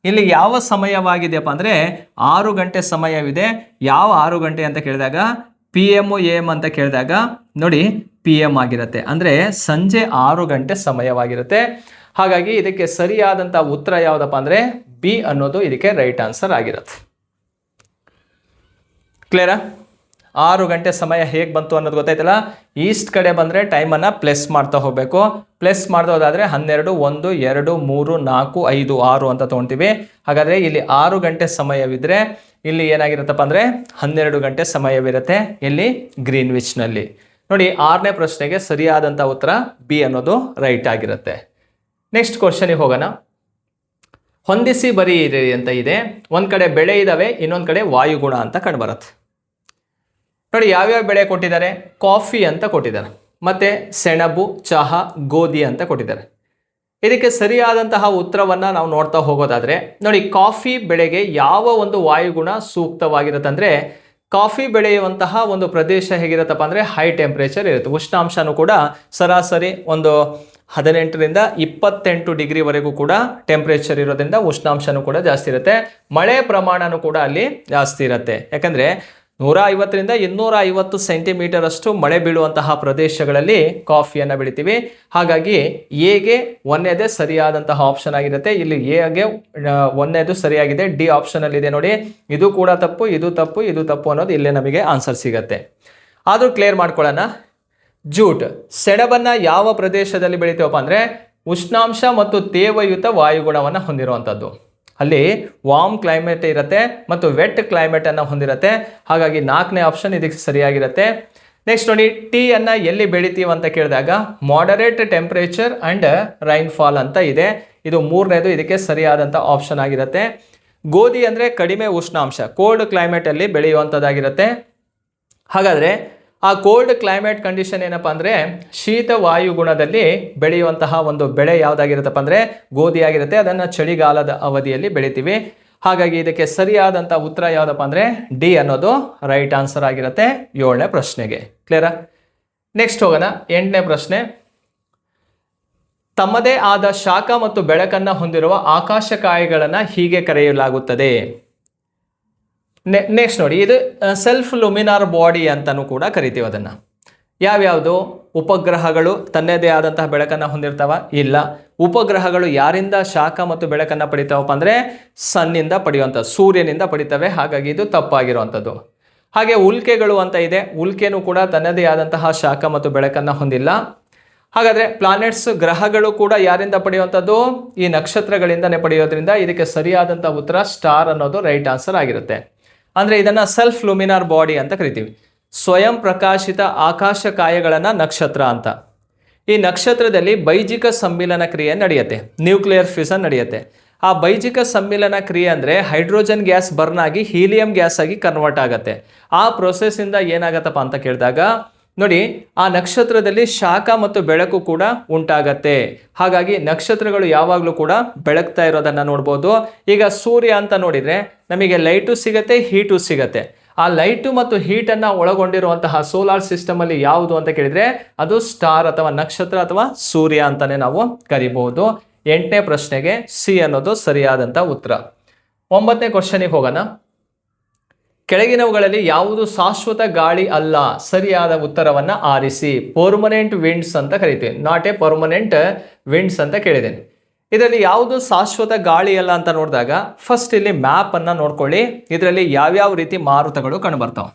ಇಲ್ಲಿ ಯಾವ ಸಮಯವಾಗಿದೆಯಪ್ಪ ಅಂದರೆ 6 ಗಂಟೆ ಸಮಯವಿದೆ. ಯಾವ 6 ಗಂಟೆ ಅಂತ ಕೇಳಿದಾಗ PM AM ಅಂತ ಕೇಳಿದಾಗ ನೋಡಿ PM ಆಗಿರುತ್ತೆ. ಅಂದರೆ ಸಂಜೆ 6 ಗಂಟೆ ಸಮಯವಾಗಿರುತ್ತೆ. ಹಾಗಾಗಿ ಇದಕ್ಕೆ ಸರಿಯಾದಂಥ ಉತ್ತರ ಯಾವುದಪ್ಪ ಅಂದರೆ ಬಿ ಅನ್ನೋದು ಇದಕ್ಕೆ ರೈಟ್ ಆನ್ಸರ್ ಆಗಿರುತ್ತೆ. ಕ್ಲಿಯರಾ? 6 ಗಂಟೆ ಸಮಯ ಹೇಗೆ ಬಂತು ಅನ್ನೋದು ಗೊತ್ತಾಯ್ತಲ್ಲ. ಈಸ್ಟ್ ಕಡೆ ಬಂದರೆ ಟೈಮನ್ನು ಪ್ಲಸ್ ಮಾಡ್ತಾ ಹೋಗಬೇಕು. ಪ್ಲಸ್ ಮಾಡೋದಾದರೆ 12, 1, 2, 3, 4, 5, 6 ಅಂತ ತೊಗೊಳ್ತೀವಿ. ಹಾಗಾದರೆ ಇಲ್ಲಿ 6 ಗಂಟೆ ಸಮಯವಿದ್ದರೆ ಇಲ್ಲಿ ಏನಾಗಿರುತ್ತಪ್ಪ ಅಂದರೆ 12 ಗಂಟೆ ಸಮಯವಿರುತ್ತೆ ಇಲ್ಲಿ ಗ್ರೀನ್ವಿಚ್ನಲ್ಲಿ. ನೋಡಿ 6ನೇ ಪ್ರಶ್ನೆಗೆ ಸರಿಯಾದಂಥ ಉತ್ತರ ಬಿ ಅನ್ನೋದು ರೈಟ್ ಆಗಿರುತ್ತೆ. ನೆಕ್ಸ್ಟ್ ಕ್ವಶನಿಗೆ ಹೋಗೋಣ. ಹೊಂದಿಸಿ ಬರೀರಿ ಅಂತ ಇದೆ. ಒಂದು ಕಡೆ ಬೆಳೆ ಇದ್ದಾವೆ, ಇನ್ನೊಂದು ಕಡೆ ವಾಯುಗುಣ ಅಂತ ಕಂಡುಬರುತ್ತೆ. ನೋಡಿ ಯಾವ್ಯಾವ ಬೆಳೆ ಕೊಟ್ಟಿದ್ದಾರೆ. ಕಾಫಿ ಅಂತ ಕೊಟ್ಟಿದ್ದಾರೆ, ಮತ್ತು ಸೆಣಬು, ಚಹಾ, ಗೋಧಿ ಅಂತ ಕೊಟ್ಟಿದ್ದಾರೆ. ಇದಕ್ಕೆ ಸರಿಯಾದಂತಹ ಉತ್ತರವನ್ನು ನಾವು ನೋಡ್ತಾ ಹೋಗೋದಾದರೆ ನೋಡಿ, ಕಾಫಿ ಬೆಳೆಗೆ ಯಾವ ಒಂದು ವಾಯುಗುಣ ಸೂಕ್ತವಾಗಿರುತ್ತೆ ಅಂದರೆ, ಕಾಫಿ ಬೆಳೆಯುವಂತಹ ಒಂದು ಪ್ರದೇಶ ಹೇಗಿರುತ್ತಪ್ಪ ಅಂದರೆ ಹೈ ಟೆಂಪ್ರೇಚರ್ ಇರುತ್ತೆ. ಉಷ್ಣಾಂಶನೂ ಕೂಡ ಸರಾಸರಿ ಒಂದು 18ರಿಂದ 28 ಡಿಗ್ರಿವರೆಗೂ ಕೂಡ ಟೆಂಪ್ರೇಚರ್ ಇರೋದ್ರಿಂದ ಉಷ್ಣಾಂಶನೂ ಕೂಡ ಜಾಸ್ತಿ ಇರುತ್ತೆ. ಮಳೆ ಪ್ರಮಾಣನೂ ಕೂಡ ಅಲ್ಲಿ ಜಾಸ್ತಿ ಇರುತ್ತೆ. ಯಾಕಂದರೆ 150ರಿಂದ 250 ಸೆಂಟಿಮೀಟರ್ ಅಷ್ಟು ಮಳೆ ಬೀಳುವಂತಹ ಪ್ರದೇಶಗಳಲ್ಲಿ ಕಾಫಿಯನ್ನು ಬೆಳಿತೀವಿ. ಹಾಗಾಗಿ ಎಗೆ ಒಂದನೇದೇ ಸರಿಯಾದಂತಹ ಆಪ್ಷನ್ ಆಗಿರುತ್ತೆ. ಇಲ್ಲಿ ಎಗೆ ಒಂದನೇದು ಸರಿಯಾಗಿದೆ, ಡಿ ಆಪ್ಷನಲ್ಲಿ ಇದೆ ನೋಡಿ. ಇದು ಕೂಡ ತಪ್ಪು, ಇದು ತಪ್ಪು, ಇದು ತಪ್ಪು ಅನ್ನೋದು ಇಲ್ಲೇ ನಮಗೆ ಆನ್ಸರ್ ಸಿಗುತ್ತೆ. ಆದರೂ ಕ್ಲಿಯರ್ ಮಾಡ್ಕೊಳ್ಳೋಣ. ಜೂಟ್ ಸೆಣಬನ್ನು ಯಾವ ಪ್ರದೇಶದಲ್ಲಿ ಬೆಳಿತೀವಪ್ಪ ಅಂದರೆ ಉಷ್ಣಾಂಶ ಮತ್ತು ತೇವಯುತ ವಾಯುಗುಣವನ್ನು ಹೊಂದಿರುವಂಥದ್ದು. ಅಲ್ಲಿ ವಾರ್ಮ್ ಕ್ಲೈಮೇಟ್ ಇರುತ್ತೆ ಮತ್ತು ವೆಟ್ ಕ್ಲೈಮೇಟನ್ನು ಹೊಂದಿರುತ್ತೆ. ಹಾಗಾಗಿ 4ನೇ ಆಪ್ಷನ್ ಇದಕ್ಕೆ ಸರಿಯಾಗಿರುತ್ತೆ. ನೆಕ್ಸ್ಟ್ ನೋಡಿ, ಟೀಯನ್ನು ಎಲ್ಲಿ ಬೆಳಿತೀವಿ ಅಂತ ಕೇಳಿದಾಗ ಮಾಡರೇಟ್ ಟೆಂಪ್ರೇಚರ್ ಆ್ಯಂಡ್ ರೈನ್ಫಾಲ್ ಅಂತ ಇದೆ. ಇದು 3ನೇದು ಇದಕ್ಕೆ ಸರಿಯಾದಂಥ ಆಪ್ಷನ್ ಆಗಿರುತ್ತೆ. ಗೋಧಿ ಅಂದರೆ ಕಡಿಮೆ ಉಷ್ಣಾಂಶ, ಕೋಲ್ಡ್ ಕ್ಲೈಮೇಟಲ್ಲಿ ಬೆಳೆಯುವಂಥದ್ದಾಗಿರುತ್ತೆ. ಹಾಗಾದರೆ ಆ ಕೋಲ್ಡ್ ಕ್ಲೈಮೇಟ್ ಕಂಡೀಷನ್ ಏನಪ್ಪ ಅಂದರೆ ಶೀತ ವಾಯುಗುಣದಲ್ಲಿ ಬೆಳೆಯುವಂತಹ ಒಂದು ಬೆಳೆ ಯಾವುದಾಗಿರುತ್ತಪ್ಪ ಅಂದರೆ ಗೋಧಿ ಆಗಿರುತ್ತೆ. ಅದನ್ನು ಚಳಿಗಾಲದ ಅವಧಿಯಲ್ಲಿ ಬೆಳಿತೀವಿ. ಹಾಗಾಗಿ ಇದಕ್ಕೆ ಸರಿಯಾದಂಥ ಉತ್ತರ ಯಾವುದಪ್ಪ ಅಂದರೆ ಡಿ ಅನ್ನೋದು ರೈಟ್ ಆನ್ಸರ್ ಆಗಿರುತ್ತೆ 7ನೇ ಪ್ರಶ್ನೆಗೆ. ಕ್ಲಿಯರಾ? ನೆಕ್ಸ್ಟ್ ಹೋಗೋಣ 8ನೇ ಪ್ರಶ್ನೆ. ತಮ್ಮದೇ ಆದ ಶಾಖ ಮತ್ತು ಬೆಳಕನ್ನು ಹೊಂದಿರುವ ಆಕಾಶಕಾಯಗಳನ್ನು ಹೀಗೆ ಕರೆಯಲಾಗುತ್ತದೆ. ನೆಕ್ಸ್ಟ್ ನೋಡಿ, ಇದು ಸೆಲ್ಫ್ ಲುಮಿನಾರ್ ಬಾಡಿ ಅಂತಲೂ ಕೂಡ ಕರಿತೀವಿ ಅದನ್ನು. ಯಾವ್ಯಾವುದು? ಉಪಗ್ರಹಗಳು ತನ್ನದೇ ಆದಂತಹ ಬೆಳಕನ್ನು ಹೊಂದಿರ್ತಾವ? ಇಲ್ಲ. ಉಪಗ್ರಹಗಳು ಯಾರಿಂದ ಶಾಖ ಮತ್ತು ಬೆಳಕನ್ನು ಪಡಿತಾವಪ್ಪ ಅಂದರೆ ಸನ್ನಿಂದ ಪಡೆಯುವಂಥದ್ದು, ಸೂರ್ಯನಿಂದ ಪಡಿತವೆ. ಹಾಗಾಗಿ ಇದು ತಪ್ಪಾಗಿರುವಂಥದ್ದು. ಹಾಗೆ ಉಲ್ಕೆಗಳು ಅಂತ ಇದೆ. ಉಲ್ಕೆನೂ ಕೂಡ ತನ್ನದೇ ಆದಂತಹ ಶಾಖ ಮತ್ತು ಬೆಳಕನ್ನು ಹೊಂದಿಲ್ಲ. ಹಾಗಾದರೆ ಪ್ಲಾನೆಟ್ಸ್ ಗ್ರಹಗಳು ಕೂಡ ಯಾರಿಂದ ಪಡೆಯುವಂಥದ್ದು? ಈ ನಕ್ಷತ್ರಗಳಿಂದನೇ ಪಡೆಯೋದ್ರಿಂದ ಇದಕ್ಕೆ ಸರಿಯಾದಂಥ ಉತ್ತರ ಸ್ಟಾರ್ ಅನ್ನೋದು ರೈಟ್ ಆನ್ಸರ್ ಆಗಿರುತ್ತೆ. ಅಂದರೆ ಇದನ್ನು ಸೆಲ್ಫ್ ಲುಮಿನಾರ್ ಬಾಡಿ ಅಂತ ಕರಿತೀವಿ. ಸ್ವಯಂ ಪ್ರಕಾಶಿತ ಆಕಾಶಕಾಯಗಳನ್ನು ನಕ್ಷತ್ರ ಅಂತ. ಈ ನಕ್ಷತ್ರದಲ್ಲಿ ಬೈಜಿಕ ಸಮ್ಮಿಲನ ಕ್ರಿಯೆ ನಡೆಯುತ್ತೆ, ನ್ಯೂಕ್ಲಿಯರ್ ಫ್ಯೂಷನ್ ನಡೆಯುತ್ತೆ. ಆ ಬೈಜಿಕ ಸಮ್ಮಿಲನ ಕ್ರಿಯೆ ಅಂದರೆ ಹೈಡ್ರೋಜನ್ ಗ್ಯಾಸ್ ಬರ್ನ್ ಆಗಿ ಹೀಲಿಯಂ ಗ್ಯಾಸ್ ಆಗಿ ಕನ್ವರ್ಟ್ ಆಗುತ್ತೆ. ಆ ಪ್ರೊಸೆಸ್ಸಿಂದ ಏನಾಗತ್ತಪ್ಪ ಅಂತ ಕೇಳಿದಾಗ ನೋಡಿ, ಆ ನಕ್ಷತ್ರದಲ್ಲಿ ಶಾಖ ಮತ್ತು ಬೆಳಕು ಕೂಡ ಉಂಟಾಗತ್ತೆ. ಹಾಗಾಗಿ ನಕ್ಷತ್ರಗಳು ಯಾವಾಗಲೂ ಕೂಡ ಬೆಳಗ್ತಾ ಇರೋದನ್ನು ನೋಡ್ಬೋದು. ಈಗ ಸೂರ್ಯ ಅಂತ ನೋಡಿದರೆ ನಮಗೆ ಲೈಟು ಸಿಗತ್ತೆ, ಹೀಟು ಸಿಗತ್ತೆ. ಆ ಲೈಟು ಮತ್ತು ಹೀಟನ್ನು ಒಳಗೊಂಡಿರುವಂತಹ ಸೋಲಾರ್ ಸಿಸ್ಟಮಲ್ಲಿ ಯಾವುದು ಅಂತ ಕೇಳಿದರೆ ಅದು ಸ್ಟಾರ್ ಅಥವಾ ನಕ್ಷತ್ರ ಅಥವಾ ಸೂರ್ಯ ಅಂತಲೇ ನಾವು ಕರಿಬಹುದು. 8ನೇ ಪ್ರಶ್ನೆಗೆ ಸಿ ಅನ್ನೋದು ಸರಿಯಾದಂಥ ಉತ್ತರ. 9ನೇ ಕ್ವಶನಿಗೆ ಹೋಗೋಣ. ಕೆಳಗಿನವುಗಳಲ್ಲಿ ಯಾವುದು ಶಾಶ್ವತ ಗಾಳಿ ಅಲ್ಲ? ಸರಿಯಾದ ಉತ್ತರವನ್ನು ಆರಿಸಿ. ಪರ್ಮನೆಂಟ್ ವಿಂಡ್ಸ್ ಅಂತ ಕರಿತೀವಿ, ನಾಟ್ ಎ ಪರ್ಮನೆಂಟ್ ವಿಂಡ್ಸ್ ಅಂತ ಕೇಳಿದ್ದೇನೆ. ಇದರಲ್ಲಿ ಯಾವುದು ಶಾಶ್ವತ ಗಾಳಿ ಅಲ್ಲ ಅಂತ ನೋಡಿದಾಗ ಫಸ್ಟ್ ಇಲ್ಲಿ ಮ್ಯಾಪನ್ನು ನೋಡ್ಕೊಳ್ಳಿ. ಇದರಲ್ಲಿ ಯಾವ್ಯಾವ ರೀತಿ ಮಾರುತಗಳು ಕಂಡುಬರ್ತಾವೆ.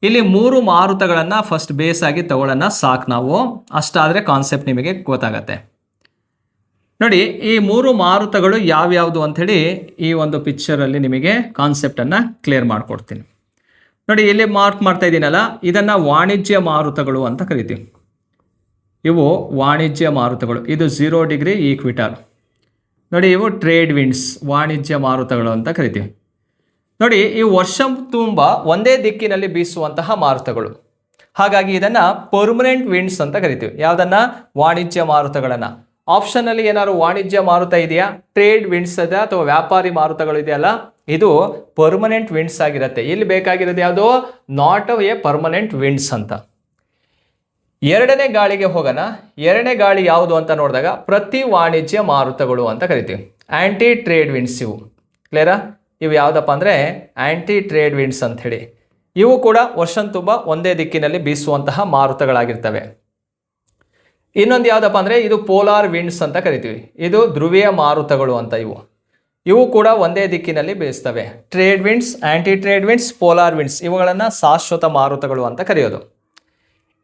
ಇಲ್ಲಿ 3 ಮಾರುತಗಳನ್ನು ಫಸ್ಟ್ ಬೇಸ್ ಆಗಿ ತಗೊಳ್ಳೋಣ ಸಾಕು ನಾವು. ಅಷ್ಟಾದರೆ ಕಾನ್ಸೆಪ್ಟ್ ನಿಮಗೆ ಗೊತ್ತಾಗತ್ತೆ. ನೋಡಿ, ಈ 3 ಮಾರುತಗಳು ಯಾವ್ಯಾವುದು ಅಂಥೇಳಿ ಈ ಒಂದು ಪಿಕ್ಚರಲ್ಲಿ ನಿಮಗೆ ಕಾನ್ಸೆಪ್ಟನ್ನು ಕ್ಲಿಯರ್ ಮಾಡಿಕೊಡ್ತೀನಿ. ನೋಡಿ, ಇಲ್ಲಿ ಮಾರ್ಕ್ ಮಾಡ್ತಾ ಇದ್ದೀನಲ್ಲ, ಇದನ್ನು ವಾಣಿಜ್ಯ ಮಾರುತಗಳು ಅಂತ ಕರಿತೀವಿ. ಇವು ವಾಣಿಜ್ಯ ಮಾರುತಗಳು. ಇದು 0 ಡಿಗ್ರಿ ಈಕ್ವಿಟಾರ್. ನೋಡಿ, ಇವು ಟ್ರೇಡ್ ವಿಂಡ್ಸ್, ವಾಣಿಜ್ಯ ಮಾರುತಗಳು ಅಂತ ಕರಿತೀವಿ. ನೋಡಿ, ಈ ವರ್ಷ ತುಂಬ ಒಂದೇ ದಿಕ್ಕಿನಲ್ಲಿ ಬೀಸುವಂತಹ ಮಾರುತಗಳು. ಹಾಗಾಗಿ ಇದನ್ನು ಪರ್ಮನೆಂಟ್ ವಿಂಡ್ಸ್ ಅಂತ ಕರಿತೀವಿ. ಯಾವುದನ್ನು? ವಾಣಿಜ್ಯ ಮಾರುತಗಳನ್ನು. ಆಪ್ಷನಲ್ಲಿ ಏನಾದ್ರು ವಾಣಿಜ್ಯ ಮಾರುತ ಇದೆಯಾ? ಟ್ರೇಡ್ ವಿಂಡ್ಸ್ ಇದೆ ಅಥವಾ ವ್ಯಾಪಾರಿ ಮಾರುತಗಳು ಇದೆಯಲ್ಲ, ಇದು ಪರ್ಮನೆಂಟ್ ವಿಂಡ್ಸ್ ಆಗಿರುತ್ತೆ. ಇಲ್ಲಿ ಬೇಕಾಗಿರೋದು ಯಾವುದು? ನಾಟ್ ಎ ಪರ್ಮನೆಂಟ್ ವಿಂಡ್ಸ್ ಅಂತ. 2ನೇ ಗಾಳಿಗೆ ಹೋಗೋಣ. 2ನೇ ಗಾಳಿ ಯಾವುದು ಅಂತ ನೋಡಿದಾಗ ಪ್ರತಿ ವಾಣಿಜ್ಯ ಮಾರುತಗಳು ಅಂತ ಕರಿತೀವಿ. ಆ್ಯಂಟಿ ಟ್ರೇಡ್ ವಿಂಡ್ಸ್ ಇವು. ಕ್ಲಿಯರಾ? ಇವು ಯಾವುದಪ್ಪ ಅಂದರೆ ಆ್ಯಂಟಿ ಟ್ರೇಡ್ ವಿಂಡ್ಸ್ ಅಂಥೇಳಿ. ಇವು ಕೂಡ ವರ್ಷ ತುಂಬ ಒಂದೇ ದಿಕ್ಕಿನಲ್ಲಿ ಬೀಸುವಂತಹ ಮಾರುತಗಳಾಗಿರ್ತವೆ. ಇನ್ನೊಂದು ಯಾವುದಪ್ಪ ಅಂದರೆ ಇದು ಪೋಲಾರ್ ವಿಂಡ್ಸ್ ಅಂತ ಕರಿತೀವಿ. ಇದು ಧ್ರುವೀಯ ಮಾರುತಗಳು ಅಂತ ಇವು. ಇವು ಕೂಡ ಒಂದೇ ದಿಕ್ಕಿನಲ್ಲಿ ಬೀಸ್ತವೆ. Trade winds, anti trade winds, polar winds ಇವುಗಳನ್ನು ಶಾಶ್ವತ ಮಾರುತಗಳು ಅಂತ ಕರೆಯೋದು.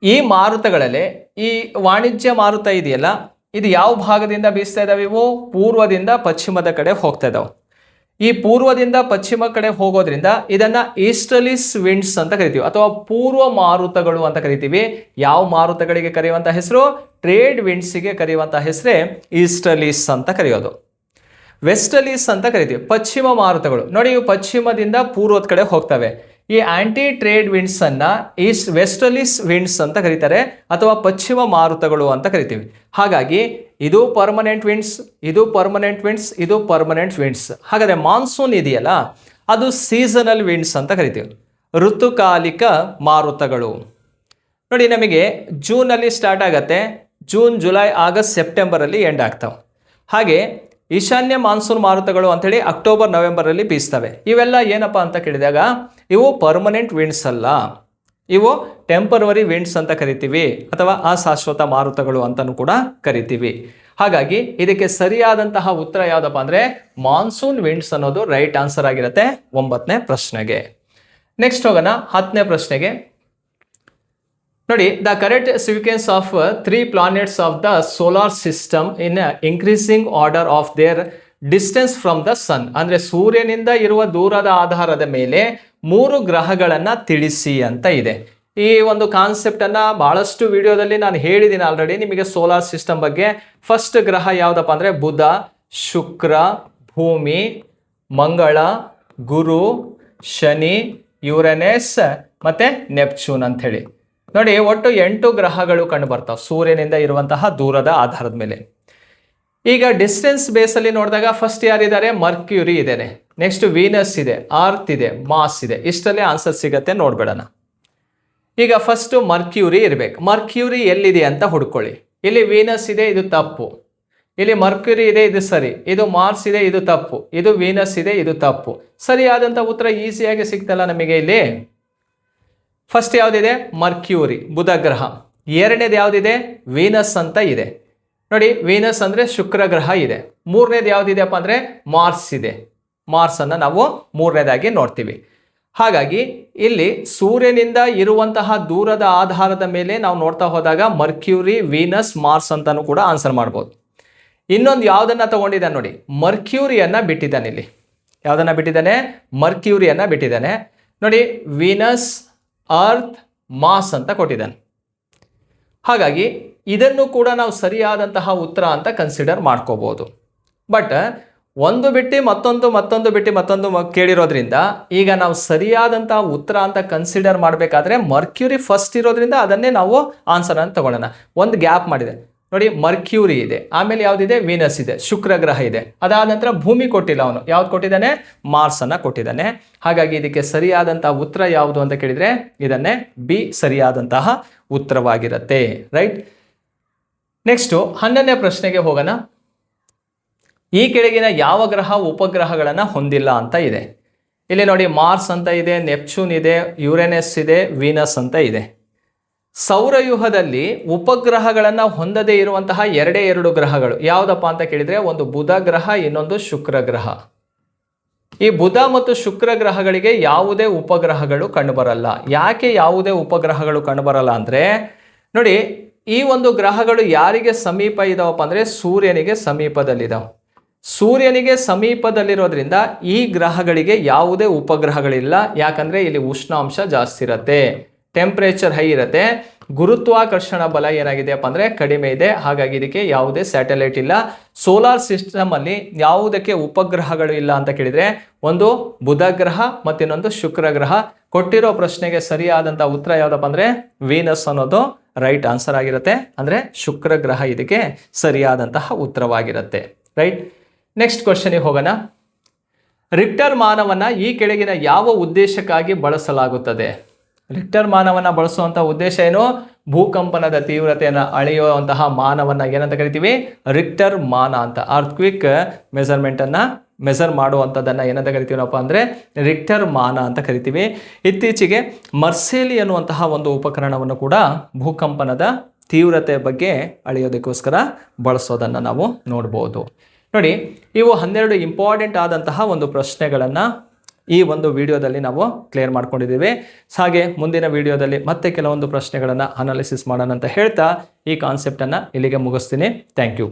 ಈ ಮಾರುತಗಳಲ್ಲಿ ಈ ವಾಣಿಜ್ಯ ಮಾರುತ ಇದೆಯಲ್ಲ, ಇದು ಯಾವ ಭಾಗದಿಂದ ಬೀಸ್ತಾ ಇದಾವೆ? ಇವು ಪೂರ್ವದಿಂದ ಪಶ್ಚಿಮದ ಕಡೆ ಹೋಗ್ತಾ ಇದಾವೆ. ಈ ಪೂರ್ವದಿಂದ ಪಶ್ಚಿಮ ಕಡೆ ಹೋಗೋದ್ರಿಂದ ಇದನ್ನ ಈಸ್ಟರ್ಲಿಸ್ ವಿಂಡ್ಸ್ ಅಂತ ಕರಿತೀವಿ, ಅಥವಾ ಪೂರ್ವ ಮಾರುತಗಳು ಅಂತ ಕರಿತೀವಿ. ಯಾವ ಮಾರುತಗಳಿಗೆ ಕರೆಯುವಂತ ಹೆಸರು? ಟ್ರೇಡ್ ವಿಂಡ್ಸ್ಗೆ ಕರೆಯುವಂತ ಹೆಸರೇ ಈಸ್ಟರ್ಲಿಸ್ ಅಂತ ಕರೆಯೋದು. ವೆಸ್ಟರ್ಲಿಸ್ ಅಂತ ಕರಿತೀವಿ, ಪಶ್ಚಿಮ ಮಾರುತಗಳು. ನೋಡಿ, ಇವು ಪಶ್ಚಿಮದಿಂದ ಪೂರ್ವದ ಕಡೆ ಹೋಗ್ತವೆ. ಈ ಆಂಟಿ ಟ್ರೇಡ್ ವಿಂಡ್ಸ್ ಅನ್ನ ವೆಸ್ಟರ್ಲಿಸ್ ವಿಂಡ್ಸ್ ಅಂತ ಕರೀತಾರೆ, ಅಥವಾ ಪಶ್ಚಿಮ ಮಾರುತಗಳು ಅಂತ ಕರಿತೀವಿ. ಹಾಗಾಗಿ ಇದು ಪರ್ಮನೆಂಟ್ ವಿಂಡ್ಸ್, ಇದು ಪರ್ಮನೆಂಟ್ ವಿಂಡ್ಸ್, ಇದು ಪರ್ಮನೆಂಟ್ ವಿಂಡ್ಸ್. ಹಾಗಾದ್ರೆ ಮಾನ್ಸೂನ್ ಇದೆಯಲ್ಲ, ಅದು ಸೀಸನಲ್ ವಿಂಡ್ಸ್ ಅಂತ ಕರಿತೀವಿ, ಋತುಕಾಲಿಕ ಮಾರುತಗಳು. ನೋಡಿ, ನಮಗೆ ಜೂನಲ್ಲಿ ಸ್ಟಾರ್ಟ್ ಆಗತ್ತೆ, ಜೂನ್, ಜುಲೈ, ಆಗಸ್ಟ್, ಸೆಪ್ಟೆಂಬರಲ್ಲಿ ಎಂಡ್ ಆಗ್ತಾವೆ. ಹಾಗೆ ಈಶಾನ್ಯ ಮಾನ್ಸೂನ್ ಮಾರುತಗಳು ಅಂಥೇಳಿ ಅಕ್ಟೋಬರ್, ನವೆಂಬರಲ್ಲಿ ಬೀಸ್ತವೆ. ಇವೆಲ್ಲ ಏನಪ್ಪ ಅಂತ ಕೇಳಿದಾಗ ಇವು ಪರ್ಮನೆಂಟ್ ವಿಂಡ್ಸ್ ಅಲ್ಲ, ಇವು ಟೆಂಪರವರಿ ವಿಂಡ್ಸ್ ಅಂತ ಕರಿತೀವಿ, ಅಥವಾ ಅಶಾಶ್ವತ ಮಾರುತಗಳು ಅಂತಲೂ ಕೂಡ ಕರಿತೀವಿ. ಹಾಗಾಗಿ ಇದಕ್ಕೆ ಸರಿಯಾದಂತಹ ಉತ್ತರ ಯಾವುದಪ್ಪ ಅಂದರೆ ಮಾನ್ಸೂನ್ ವಿಂಡ್ಸ್ ಅನ್ನೋದು ರೈಟ್ ಆನ್ಸರ್ ಆಗಿರುತ್ತೆ 9ನೇ ಪ್ರಶ್ನೆಗೆ. ನೆಕ್ಸ್ಟ್ ಹೋಗೋಣ 10ನೇ ಪ್ರಶ್ನೆಗೆ. ನೋಡಿ, the correct sequence of 3 planets of the solar system in increasing order of their distance from the sun. ಅಂದರೆ ಸೂರ್ಯನಿಂದ ಇರುವ ದೂರದ ಆಧಾರದ ಮೇಲೆ 3 ಗ್ರಹಗಳನ್ನು ತಿಳಿಸಿ ಅಂತ ಇದೆ. ಈ ಒಂದು ಕಾನ್ಸೆಪ್ಟನ್ನು ಬಹಳಷ್ಟು ವಿಡಿಯೋದಲ್ಲಿ ನಾನು ಹೇಳಿದ್ದೀನಿ ಆಲ್ರೆಡಿ ನಿಮಗೆ ಸೋಲಾರ್ ಸಿಸ್ಟಮ್ ಬಗ್ಗೆ. ಫಸ್ಟ್ ಗ್ರಹ ಯಾವುದಪ್ಪ ಅಂದರೆ ಬುಧ, ಶುಕ್ರ, ಭೂಮಿ, ಮಂಗಳ, ಗುರು, ಶನಿ, ಯುರೇನಸ್ ಮತ್ತು ನೆಪ್ಚೂನ್ ಅಂಥೇಳಿ. ನೋಡಿ, ಒಟ್ಟು 8 ಗ್ರಹಗಳು ಕಂಡು ಬರ್ತಾವೆ ಸೂರ್ಯನಿಂದ ಇರುವಂತಹ ದೂರದ ಆಧಾರದ ಮೇಲೆ. ಈಗ ಡಿಸ್ಟೆನ್ಸ್ ಬೇಸಲ್ಲಿ ನೋಡಿದಾಗ ಫಸ್ಟ್ ಯಾರಿದ್ದಾರೆ? ಮರ್ಕ್ಯೂರಿ ಇದ್ದೇನೆ, ನೆಕ್ಸ್ಟ್ ವೀನಸ್ ಇದೆ, ಅರ್ತ್ ಇದೆ, ಮಾಸ್ ಇದೆ. ಇಷ್ಟಲ್ಲೇ ಆನ್ಸರ್ ಸಿಗತ್ತೆ, ನೋಡ್ಬೇಡಣ. ಈಗ ಫಸ್ಟ್ ಮರ್ಕ್ಯೂರಿ ಇರಬೇಕು. ಮರ್ಕ್ಯೂರಿ ಎಲ್ಲಿದೆ ಅಂತ ಹುಡ್ಕೊಳ್ಳಿ. ಇಲ್ಲಿ ವೀನಸ್ ಇದೆ, ಇದು ತಪ್ಪು. ಇಲ್ಲಿ ಮರ್ಕ್ಯೂರಿ ಇದೆ, ಇದು ಸರಿ. ಇದು ಮಾರ್ಸ್ ಇದೆ, ಇದು ತಪ್ಪು. ಇದು ವೀನಸ್ ಇದೆ, ಇದು ತಪ್ಪು. ಸರಿಯಾದಂಥ ಉತ್ತರ ಈಸಿಯಾಗಿ ಸಿಗ್ತಲ್ಲ ನಮಗೆ ಇಲ್ಲಿ. ಫಸ್ಟ್ ಯಾವುದಿದೆ? ಮರ್ಕ್ಯೂರಿ, ಬುಧ ಗ್ರಹ. ಎರಡನೇದು ಯಾವುದಿದೆ? ವೀನಸ್ ಅಂತ ಇದೆ. ನೋಡಿ, ವೀನಸ್ ಅಂದರೆ ಶುಕ್ರ ಗ್ರಹ ಇದೆ. ಮೂರನೇದು ಯಾವುದಿದೆಯಪ್ಪ ಅಂದರೆ ಮಾರ್ಸ್ ಇದೆ. ಮಾರ್ಸನ್ನು ನಾವು ಮೂರನೇದಾಗಿ ನೋಡ್ತೀವಿ. ಹಾಗಾಗಿ ಇಲ್ಲಿ ಸೂರ್ಯನಿಂದ ಇರುವಂತಹ ದೂರದ ಆಧಾರದ ಮೇಲೆ ನಾವು ನೋಡ್ತಾ ಹೋದಾಗ ಮರ್ಕ್ಯೂರಿ, ವೀನಸ್, ಮಾರ್ಸ್ ಅಂತಲೂ ಕೂಡ ಆನ್ಸರ್ ಮಾಡ್ಬೋದು. ಇನ್ನೊಂದು ಯಾವುದನ್ನು ತಗೊಂಡಿದ್ದಾನೆ ನೋಡಿ, ಮರ್ಕ್ಯೂರಿಯನ್ನು ಬಿಟ್ಟಿದ್ದಾನೆ. ಇಲ್ಲಿ ಯಾವುದನ್ನು ಬಿಟ್ಟಿದ್ದಾನೆ? ಮರ್ಕ್ಯೂರಿಯನ್ನು ಬಿಟ್ಟಿದ್ದಾನೆ. ನೋಡಿ, ವೀನಸ್, ಅರ್ತ್, ಮಾಸ್ ಅಂತ ಕೊಟ್ಟಿದ್ದಾನೆ. ಹಾಗಾಗಿ ಇದನ್ನು ಕೂಡ ನಾವು ಸರಿಯಾದಂತಹ ಉತ್ತರ ಅಂತ ಕನ್ಸಿಡರ್ ಮಾಡ್ಕೋಬಹುದು. ಬಟ್ ಒಂದು ಬಿಟ್ಟು ಮತ್ತೊಂದು ಬಿಟ್ಟು ಮತ್ತೊಂದು ಕೇಳಿರೋದ್ರಿಂದ ಈಗ ನಾವು ಸರಿಯಾದಂತಹ ಉತ್ತರ ಅಂತ ಕನ್ಸಿಡರ್ ಮಾಡಬೇಕಾದ್ರೆ ಮರ್ಕ್ಯೂರಿ ಫಸ್ಟ್ ಇರೋದ್ರಿಂದ ಅದನ್ನೇ ನಾವು ಆನ್ಸರ್ ಅಂತ ತಗೊಳ್ಳೋಣ. ಒಂದು ಗ್ಯಾಪ್ ಮಾಡಿದೆ ನೋಡಿ, ಮರ್ಕ್ಯೂರಿ ಇದೆ, ಆಮೇಲೆ ಯಾವುದಿದೆ? ವೀನಸ್ ಇದೆ, ಶುಕ್ರ ಗ್ರಹ ಇದೆ. ಅದಾದ ನಂತರ ಭೂಮಿ ಕೊಟ್ಟಿಲ್ಲ, ಅವನು ಯಾವ್ದು ಕೊಟ್ಟಿದ್ದಾನೆ? ಮಾರ್ಸ್ ಅನ್ನ ಕೊಟ್ಟಿದ್ದಾನೆ. ಹಾಗಾಗಿ ಇದಕ್ಕೆ ಸರಿಯಾದಂತಹ ಉತ್ತರ ಯಾವುದು ಅಂತ ಕೇಳಿದ್ರೆ ಇದನ್ನೇ ಬಿ ಸರಿಯಾದಂತಹ ಉತ್ತರವಾಗಿರುತ್ತೆ. ರೈಟ್. ನೆಕ್ಸ್ಟ್ 11ನೇ ಪ್ರಶ್ನೆಗೆ ಹೋಗೋಣ. ಈ ಕೆಳಗಿನ ಯಾವ ಗ್ರಹ ಉಪಗ್ರಹಗಳನ್ನು ಹೊಂದಿಲ್ಲ ಅಂತ ಇದೆ. ಇಲ್ಲಿ ನೋಡಿ, ಮಾರ್ಸ್ ಅಂತ ಇದೆ, ನೆಪ್ಚೂನ್ ಇದೆ, ಯುರೇನಸ್ ಇದೆ, ವೀನಸ್ ಅಂತ ಇದೆ. ಸೌರವ್ಯೂಹದಲ್ಲಿ ಉಪಗ್ರಹಗಳನ್ನು ಹೊಂದದೇ ಇರುವಂತಹ 2 ಗ್ರಹಗಳು ಯಾವುದಪ್ಪ ಅಂತ ಕೇಳಿದ್ರೆ ಒಂದು ಬುಧ ಗ್ರಹ, ಇನ್ನೊಂದು ಶುಕ್ರ ಗ್ರಹ. ಈ ಬುಧ ಮತ್ತು ಶುಕ್ರ ಗ್ರಹಗಳಿಗೆ ಯಾವುದೇ ಉಪಗ್ರಹಗಳು ಕಂಡುಬರಲ್ಲ. ಯಾಕೆ ಯಾವುದೇ ಉಪಗ್ರಹಗಳು ಕಂಡುಬರಲ್ಲ ಅಂದರೆ ನೋಡಿ, ಈ ಒಂದು ಗ್ರಹಗಳು ಯಾರಿಗೆ ಸಮೀಪ ಇದಾವಪ್ಪ ಅಂದರೆ ಸೂರ್ಯನಿಗೆ ಸಮೀಪದಲ್ಲಿದ್ದಾವೆ. ಸೂರ್ಯನಿಗೆ ಸಮೀಪದಲ್ಲಿರೋದ್ರಿಂದ ಈ ಗ್ರಹಗಳಿಗೆ ಯಾವುದೇ ಉಪಗ್ರಹಗಳಿಲ್ಲ. ಯಾಕಂದರೆ ಇಲ್ಲಿ ಉಷ್ಣಾಂಶ ಜಾಸ್ತಿ ಇರುತ್ತೆ, ಟೆಂಪ್ರೇಚರ್ ಹೈ ಇರುತ್ತೆ, ಗುರುತ್ವಾಕರ್ಷಣ ಬಲ ಏನಾಗಿದೆಯಪ್ಪ ಅಂದರೆ ಕಡಿಮೆ ಇದೆ. ಹಾಗಾಗಿ ಇದಕ್ಕೆ ಯಾವುದೇ ಸ್ಯಾಟಲೈಟ್ ಇಲ್ಲ. ಸೋಲಾರ್ ಸಿಸ್ಟಮ್ ಅಲ್ಲಿ ಯಾವುದಕ್ಕೆ ಉಪಗ್ರಹಗಳು ಇಲ್ಲ ಅಂತ ಕೇಳಿದರೆ ಒಂದು ಬುಧ ಗ್ರಹ ಮತ್ತಿನ್ನೊಂದು ಶುಕ್ರ ಗ್ರಹ. ಕೊಟ್ಟಿರೋ ಪ್ರಶ್ನೆಗೆ ಸರಿಯಾದಂಥ ಉತ್ತರ ಯಾವುದಪ್ಪ ಅಂದರೆ ವೀನಸ್ ಅನ್ನೋದು ರೈಟ್ ಆನ್ಸರ್ ಆಗಿರುತ್ತೆ. ಅಂದರೆ ಶುಕ್ರ ಗ್ರಹ ಇದಕ್ಕೆ ಸರಿಯಾದಂತಹ ಉತ್ತರವಾಗಿರುತ್ತೆ. ರೈಟ್. ನೆಕ್ಸ್ಟ್ ಕ್ವಶನ್ಗೆ ಹೋಗೋಣ. ರಿಕ್ಟರ್ ಮಾನವನ್ನು ಈ ಕೆಳಗಿನ ಯಾವ ಉದ್ದೇಶಕ್ಕಾಗಿ ಬಳಸಲಾಗುತ್ತದೆ? ರಿಕ್ಟರ್ ಮಾನವನ್ನು ಬಳಸುವಂತಹ ಉದ್ದೇಶ ಏನು? ಭೂಕಂಪನದ ತೀವ್ರತೆಯನ್ನು ಅಳೆಯುವಂತಹ ಮಾನವನ್ನು ಏನಂತ ಕರಿತೀವಿ? ರಿಕ್ಟರ್ ಮಾನ ಅಂತ. ಅರ್ಥಕ್ವಿಕ್ ಮೆಜರ್ಮೆಂಟನ್ನು ಮೆಜರ್ ಮಾಡುವಂಥದ್ದನ್ನು ಏನಂತ ಕರಿತೀವಪ್ಪ ಅಂದರೆ ರಿಕ್ಟರ್ ಮಾನ ಅಂತ ಕರಿತೀವಿ. ಇತ್ತೀಚೆಗೆ ಮರ್ಸೇಲಿ ಅನ್ನುವಂತಹ ಒಂದು ಉಪಕರಣವನ್ನು ಕೂಡ ಭೂಕಂಪನದ ತೀವ್ರತೆ ಬಗ್ಗೆ ಅಳೆಯೋದಕ್ಕೋಸ್ಕರ ಬಳಸೋದನ್ನು ನಾವು ನೋಡ್ಬೋದು. ನೋಡಿ, ಇವು 12 ಇಂಪಾರ್ಟೆಂಟ್ ಆದಂತಹ ಒಂದು ಪ್ರಶ್ನೆಗಳನ್ನು ಈ ಒಂದು ವಿಡಿಯೋದಲ್ಲಿ ನಾವು ಕ್ಲಿಯರ್ ಮಾಡ್ಕೊಂಡಿದ್ದೀವಿ. ಹಾಗೆ ಮುಂದಿನ ವಿಡಿಯೋದಲ್ಲಿ ಮತ್ತೆ ಕೆಲವೊಂದು ಪ್ರಶ್ನೆಗಳನ್ನು ಅನಾಲಿಸಿಸ್ ಮಾಡೋಣ ಅಂತ ಹೇಳ್ತಾ ಈ ಕಾನ್ಸೆಪ್ಟನ್ನು ಇಲ್ಲಿಗೆ ಮುಗಿಸ್ತೀನಿ. Thank you.